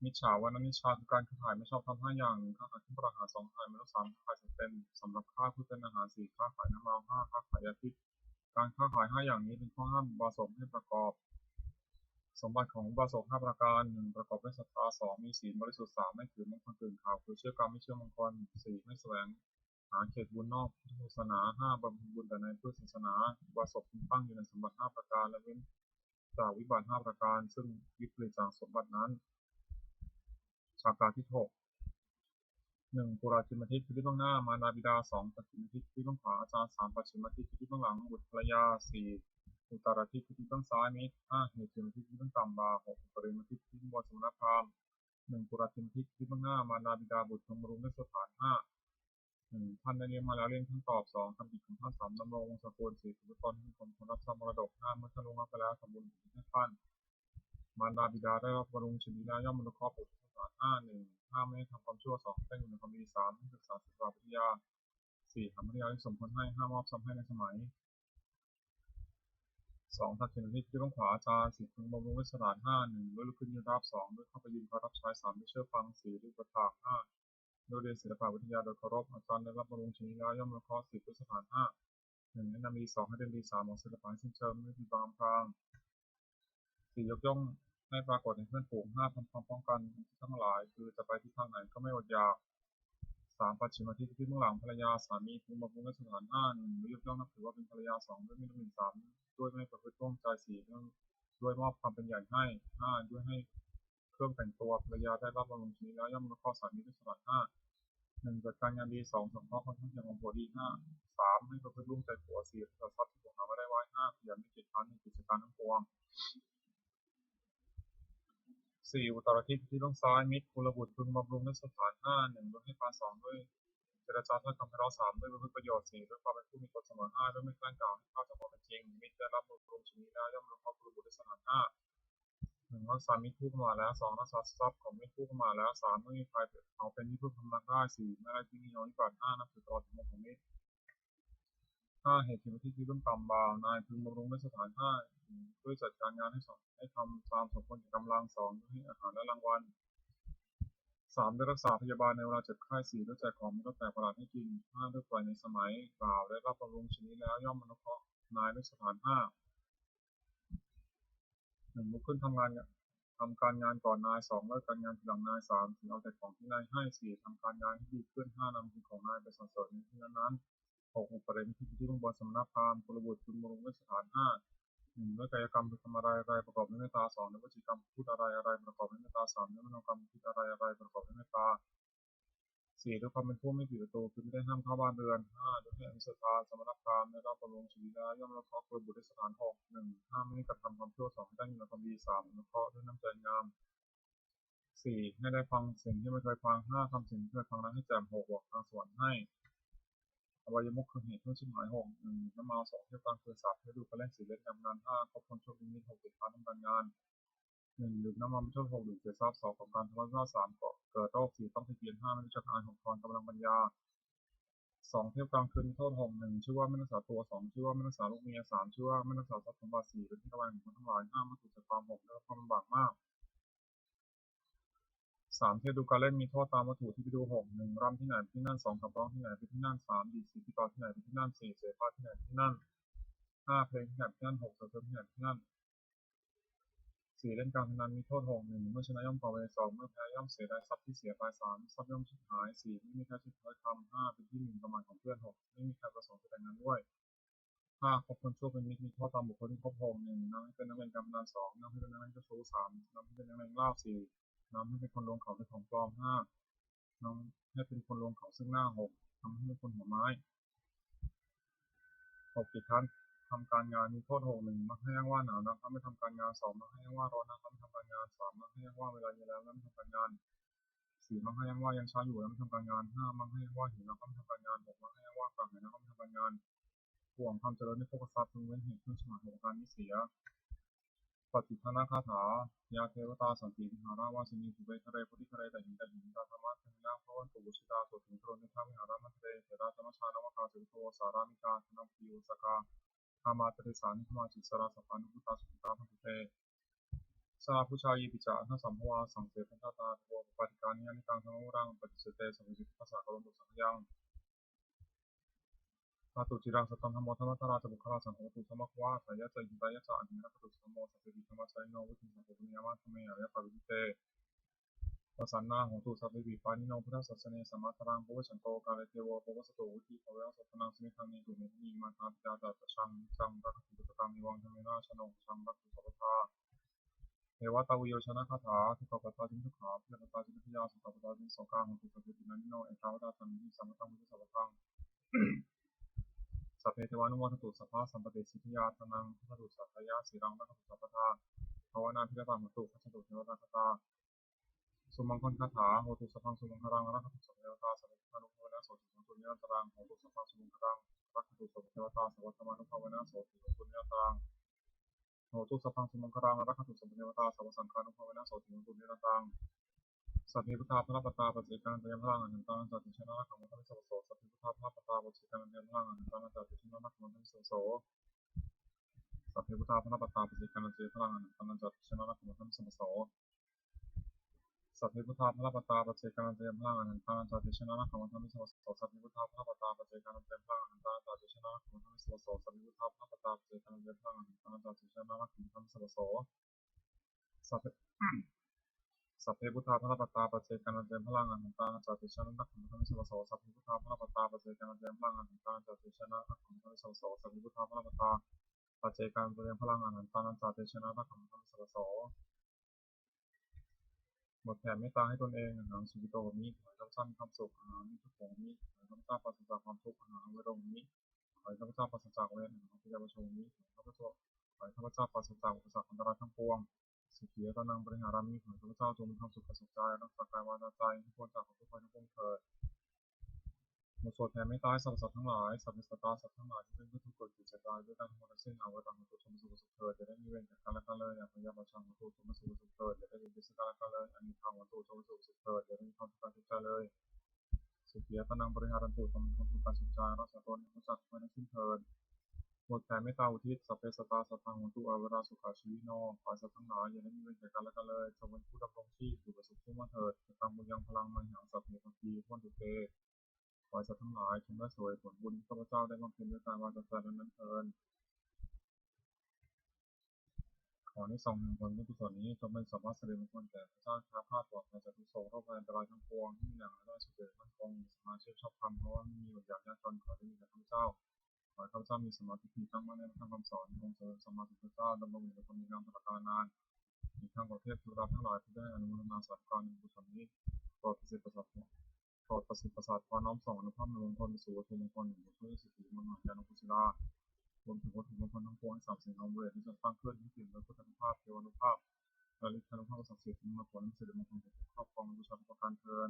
มิจฉาวานามิจฉาคือการขายไม่ชอบทำ5อย่าง1ค้าขายเครื่องประหาร2ขายมนุษย์3ค้าขายสัตว์เป็นสำหรับฆ่าผู้เป็นอาหาร4ค้าขายน้ำเมา5ค้าขายยาพิษ การค้าขาย5อย่างนี้เป็นข้อห้ามอุบาสกให้ประกอบ สมบัติของอุบาสก5ประการ 1. ประกอบด้วยศรัทธา 2. มีศีลบริสุทธิ์ 3. ไม่ถือมงคลตื่นข่าวคือเชื่อกรรมไม่เชื่อมงคล 4. ไม่แสวงหาเขตบุญนอกพุทธศาสนา 5. บำเพ็ญบุญแต่ในพุทธศาสนาอุบาสกพึงตั้งอยู่ในสมบัติ5ประการและเว้นจากวิบัติ5ประการซึ่งวิปริตจากสมบัตินั้นฉากการที่6 1. ปุราชิมทิศคือที่เบื้องหน้ามารดาบิดา 2. ปัจฉิมทิศคือที่เบื้องขวาอาจารย์ 3. ปัจฉิมทิศคือที่เบื้องหลังบุตรภรรยา 4. อุตตรทิศคือที่เบื้องซ้ายมิตร 5. เหตุทิศคือที่เบื้องต่ำบ่า 6. ปริมทิศคือที่บนสมณพราหมณ์ 1. ปุราชิมทิศคือที่เบื้องหน้ามารดาบิดาบุตรทรงบำรุงด้วยสถาน 5. ท่านได้เลี้ยงมาแล้วเลี้ยงท่านตอบ 2. ทำกิจของท่าน 3. ดำรงวงศกุล 4. ถือตนเป็นคนรับทรัพย์มรดก 5. เมื่อท่านล่วงลับไปแล้วทำบุญอุทิศให้ท่านมารดาบิดาได้รับบำรุงชีวิตแล้วย่อมอนุเคราะห์บุตรสถาน 5. 1. ห้ามไม่ให้ทำความชั่ว 2. ให้อยู่ในความดี 3. ให้ศึกษาศิลปวิทยา 4. ทำภรรยาที่สมควรให้ 5. มอบทรัพย์ให้ในสมัย 2. ทักษิณที่เบื้องขวาอาจารย์ 4. พึงบำรุงด้วยสถาน 5. 1. ด้วยลุกขึ้นยืนรับ 2. ด้วยเข้าไปยืนเคารพใช้ 3. ด้วยเชื่อฟัง 4. ด้วยประทาก 5. โดยเรียนศิลปวิทยาโดยเคารพอาจารย์ได้รับบำรุงชีวิตแล้วย่อมอนุเคราะห์ 10. ด้วยสถาน 5. 1. แนะนำดี 2. ให้เรียนดี 3. ของศิลปะให้สิ้นเชิงไม่มีบางพราง 4. ยกย่องให้ปรากฏในเพื่อนฝูง 5. ทำความป้องกันทั้งหลายคือจะไปที่ทางไหนก็ไม่อดอยาก 3. ปัจฉิมทิศที่เบื้องหลังภรรยาสามีพึงบำรุงด้วยสถาน 5. 1. ยกย่องนับถือว่าเป็นภรรยา 2. ด้วยไม่ละหมิ่น 3. ด้วยไม่ประพฤติร่วมใจ 4. ด้วยมอบความเป็นใหญ่ให้ 5. ด้วยให้เครื่องแต่งตัวภรรยาได้รับบำรุงชีวิตแล้วย่อมอนุเคราะห์สามีด้วยสถาน 5. 1. จัดการงานดี 2. สงเคราะห์คนข้างเคียงของผัวดี 5. 3. ไม่ประพฤติร่วมใจผัว 4. รักษาทรัพย์ที่ผัวหามาได้ไว้ 5. ขยันไม่เกียจคร้านในกิจการทั้งปวง 4. อุตตรทิศที่เบื้องซ้ายมิตรกุลบุตรพึงบำรุงด้วยสถาน 5. 1. ด้วยให้ทาน 2. ด้วยเจรจาถ้อยคำไพเราะ 3. ด้วยประโยชน์ 4. ด้วยความเป็นผู้มีกฎเสมอ 5. ด้วยไม่แกล้งกล่าวให้เข้าจากความเป็นจริงมิตรได้รับบำรุงชีวิตแล้วย่อมอนุเคราะห์กุลบุตรด้วยสถาน 5. 1. รักษามิตรผู้ประมาทแล้ว 2. รักษาทรัพย์ของมิตรผู้ประมาทแล้ว 3. ไม่มีใครเอาเป็นที่พึ่งพำนักได้ 4. ไม่ได้ที่นิยมวิบัติ 5. นับถือตลอดถึงมุขของมิตร 5. เหตุที่เบื้องต่ำบ่าวนายพึงบำรุงด้วยสถาน 5. ด้วยจัดการงานให้ทำตามสมควรแก่กำลัง 2. ด้วยให้อาหารและรางวัล 3. ด้วยรักษาพยาบาลในเวลาเจ็บไข้ 4. ด้วยแจกของมิตรแปลกประหลาดให้กิน 5. ด้วยปล่อยในสมัยกล่าวได้รับบำรุงชีวิตแล้วย่อมอนุเคราะห์นายด้วยสถาน 5. 1. ลุกขึ้นทำการงานก่อนนาย 2. เลิกการงานทีหลังนาย 3. ถือเอาแต่ของที่นายให้ 4. ทำการงานให้ดีขึ้น 5. นำสิ่งของนายไปสรรเสริญในที่นั้นๆ 6. อุปริมทิศที่เบื้องบนสมณพราหมณ์กุลบุตรพึงบำรุงด้วยสถาน 5. 1. ด้วยกายกรรมทำอะไรประกอบด้วยเมตตา 2. ด้วยวจีกรรมพูดอะไรประกอบด้วยเมตตา 3. ด้วยมโนกรรมคิดอะไรประกอบด้วยเมตตา 4. ด้วยความเป็นผู้ไม่ผิดประตูคือไม่ได้ห้ามเข้าบ้านเรือน 5. ด้วยให้อนุสทานสมณพราหมณ์ได้รับบำรุงชีวิตแล้วย่อมอนุเคราะห์กุลบุตรด้วยสถาน 6. 1. ห้ามไม่ให้กระทำความชั่ว 2. ให้ตั้งอยู่ในความดี 3. อนุเคราะห์ด้วยน้ำใจงาม 4. ให้ได้ฟังสิ่งที่ไม่เคยฟัง 5. ทำสิ่งที่เคยฟังนั้นให้แจ่ม 6. บอกทางสวรรค์ให้อบายมุขคือเหตุเครื่องชิบหาย 6. 1. น้ำเมา 2. เที่ยวกลางคืน 3. ให้ดูการเล่นสีเล่นการพนัน 5. คบคนโชคดีมี6. ติดค้าทำการงาน 1. ดื่มน้ำมันไม่โทษ 6. ดื่มเสียทรัพย์ 2. ของการทะเลาะวิวาท 3. เกิดโรค 4. ต้องที่เกียร 5. ไม่รู้จักอาย 6. ทอนกำลังปัญญา 2. เที่ยวกลางคืนมีโทษ 6. 1. ชื่อว่าไม่รักษาตัว 2. ชื่อว่าไม่รักษาลูกเมีย 3. ชื่อว่าไม่รักษาทรัพย์สมบัติ 4. เป็นที่ระแวงของคนทั้งหลาย 5. เมื่อถูกจับตาม 6. ได้รับความลำบากมาก 3. เที่ยวดูการเล่นมีโทษตามวัตถุที่ไปดู 6. 1. รำที่ไหนไปที่นั่น 2. ขับร้องที่ไหนไปที่นั่น 3. ดีดสีที่ต่อที่ไหนไปที่นั่น 4. เสพาที่ไหนไปที่นั่น 5. เพลงที่ไหนไปที่นั่น 6. เสพที่ไหนไปที่นั่น 4. เล่นการพนันมีโทษ 6. 1. เมื่อชนะย่อมก่อเวร 2. เมื่อแพ้ย่อมเสียดายทรัพย์ที่เสียไป 3. ทรัพย์ย่อมชิบหาย 4. ไม่มีใครชิบหายทำ 5. เป็นที่หมิ่นประมาทของเพื่อน 6. ไม่มีใครประสงค์จะแต่งงานด้วย 5. คบคนชั่วเป็นมิตรมีโทษตามบุคคลที่คบ 6. 1. นำให้เป็นนักเลงการพนัน 2. นำให้เป็นนักเลงเจ้าชู้ 3. นำให้เป็นนักเลงเหล้า 4. นำให้เป็นคนลวงเขาด้วยของปลอม 5. นำให้เป็นคนลวงเขาซึ่งหน้า 6. ทำให้เป็นคนหัวไม้ 6. กิจการทำการงานมีโทษ 6. 1. มักให้อ้างว่าหนาวนักไม่ทำการงาน 2. มักให้อ้างว่าร้อนนักไม่ทำการงาน 3. มักให้อ้างว่าเวลาเย็นแล้วไม่ทำการงาน 4. มักให้อ้างว่ายังช้าอยู่แล้วไม่ทำการงาน 5. มักให้อ้างว่าหิวนักไม่ทำการงาน 6. มักให้อ้างว่ากระหายนักไม่ทำการงานห่วงความเจริญในโภคทรัพย์พึงเว้นเหตุเครื่องสมาธิของการมิเสียปฏิภาณคาถายาเทวตาสันติวิหาราวาสินีสุเวทะเรพุทธิทะเรแต่หินตาธรรมะธัญญาพระวันตุบุชิตาสุถึงโทรนิพาวิหารามัทเรเถราธรรมชานวคาสุโตสารามิกาธนปิโยสกาธามาตริสานิธมาจิสราสภานุพุตาสุตาพันตุเตสาผู้ชายปิจาทัสัมภวาสังเสพตาตาโวปฏิการนิยนิตังธรรมรังปฏิสเตสัมมิติภาษากรณตุสังยังธ าตุจิรังสตัมธรรมโมธรรมตราจะบุคลาสังโฆตุสมัควาสายะจะอินทายะจะอันหิรักตุสัมโมสัพพิธรรมชัยโนวุฒิสัพพุญญามาธเมอริยปริเตปสันนาโหตุสัพพิปานิโนพุทธสัสสเนสมัตตรังปุฉันโตกาเลเทวะปวสโตวุฒิภเวสัตนังสมิทังเนตุเมหิมาตาปิตาจัตชังจังรักขุตุตังนิวังธเมนาชนงชังรักขุสัพพะเทวตาวิโยชนะคาถาทุกขปตาจินทุกขาเพื่อปตาจินพิยาสุขปตาจินโสกาโหตุสัพพินานิโนเอตาวตาสัมมิสัมมตังมุสัพพังสัพเพเทวานุโมทตุสัพพะสัมปติสิทธิยาธนังพุทธตุสัพพยาสีรังรักขุสัพพะภาวนาพิรตังหตุขัจตุเทวตาคตาสุมังคลคาถาโหตุสัพพังสุมังคลังรักขุสัพพเทวตาสัพพะนุภาวนาโสติสังสุญญาตรังโหตุสัพพังสุมังคลังรักขุสัพพเทวตาสัพพะธรรมานุภาวนาโสติสังสุญญาตรังโหตุสัพพังสุมังคลังรักขุสัพพเทวตาสัพพะสังฆานุภาวนาโสติสังสุญญาตรังสัพพิพุทธาพระปตาปเจกันเตยมพลังอนันตังจัตติชนะขัมมัทมิสวโสสัพพิพุทธาพระปตาปเจกันเตยมพลังอนันตังจัตติชนะขัมมัทมิสวโสสัพพิพุทธาพระปตาปเจกันเตยมพลังอนันตังจัตติชนะขัมมัทมิสวโสสัพพิพุทธาพระปตาปเจกันเตยมพลังอนันตังจัตติชนะขัมมัทมิสวโสสัพพิพุทธาพระปตาปเจกันเตยมพลังอนันตังจัตติชนะขัมมัทมิสวโสสัพพิพุทธาพระปตาปเจกันเตยมพลังอนันตังจัตติชนะขัมมัทมิสวโสสัพสัพเพพุทธาพระปตาปเจกันเตมพลังอนันตังจัตติชนะนักขัมมัทมิสวโสสัพเพพุทธาพระปตาปเจกันเตมพลังอนันตังจัตติชนะนักขัมมัทมิสวโสสัพเพพุทธาพระปตาปเจกันเตมพลังอนันตังจัตติชนะนักขัมมัทมิสวโสบทแผ่เมตตาให้ตนเองหนังสุกิโตมิขอให้ข้าพเจ้ามีความสุขมิทุกข์มิขอให้ข้าพเจ้าปราศจากความทุกข์เวโรมิขอให้ข้าพเจ้าปราศจากเวรพยาบาทมิขอให้ข้าพเจ้าปราศจากอุปสรรคอันตรายทั้งปวงสุขีตนังบริหารามิขอให้ข้าพเจ้าจงมีความสุขกายสุขใจรักษากายวาจาใจให้พ้นจากทุกข์ภัยทั้งปวงเถิดบทสวดแผ่เมตตาให้สรรพสัตว์ทั้งหลายสรรพสัตว์ทั้งหลายที่เป็นผู้ทุกข์เกิดเจ็บตายด้วยกันทั้งหมดทั้งสิ้นเอาไว้ต่างตัวชมสุขสุขเถิดจะได้มีเวรจากกันและกันเลยอย่าพยาบาทชังตัวชมสุขสุขเถิดจะได้มีวิสุทธิกันและกันเลยอันนี้ทางตัวชมสุขสุขเถิดจะได้มีความสุขกายสุขใจเลยสุขีตนังบริหารันตุจงมีความสุขกายสุขใจรักษาตนให้พ้นจากทุกข์ภัยทั้งสิ้นเถิดบทแผ่เมตตาอุทิศสัพเพสัตตาสัพพังโหตุอเวราสุขาชีวิโนขอให้สัตว์ทั้งหลายอย่าได้มีเวรแก่กันและกันเลยจงเป็นผู้ดำรงชีพอยู่กับสุขทั่วเถิดจะตั้งบุญยังพลังมันหังสัพเพพังคีพ้นตุเตขอให้สัตว์ทั้งหลายจงได้สวยผลบุญที่ข้าพเจ้าได้บำเพ็ญด้วยการวาจาใจนั้นเถิดขอในส่งแห่งผลบุญกุศลนี้จงเป็นสัพพะสิริมงคลแก่พระเจ้าข้าพเจ้าปลอดภัยจากทุกโศกโรคภัยอันตรายทั้งปวงที่มีอย่างไรสุขเดชมั่นคงสมาชิกชอบธรรมเพราะว่าไม่มีอดอยากยากจนขอได้มีแต่ข้าพเจ้าขอให้ข้าพเจ้ามีสมาธิตั้งมั่นในพระธรรมคำสอนขององค์สมมาสัมพุทธเจ้าดำรงอยู่ในความดีงามตลอดกาลนานอีกทั้งประเทศทุกรัฐทั้งหลายที่ได้อนุโมทนาสาธุการในกุศลนี้โปรดประสิทธิ์ประสาทพรน้อมส่งอนุภาพในมงคลสู่วัตถุมงคลของผู้ช่วยสิทธิมรรคยานกุศิลารวมถึงวัตถุมงคลทั้งปวงสามสิ่งของเวทที่จะตั้งขึ้นที่ถึงโดยพุทธานุภาพเทวานุภาพและฤทธานุภาพศักดิ์สิทธิ์มาผลสิริมงคลของครอบครองบูชาประการเทิน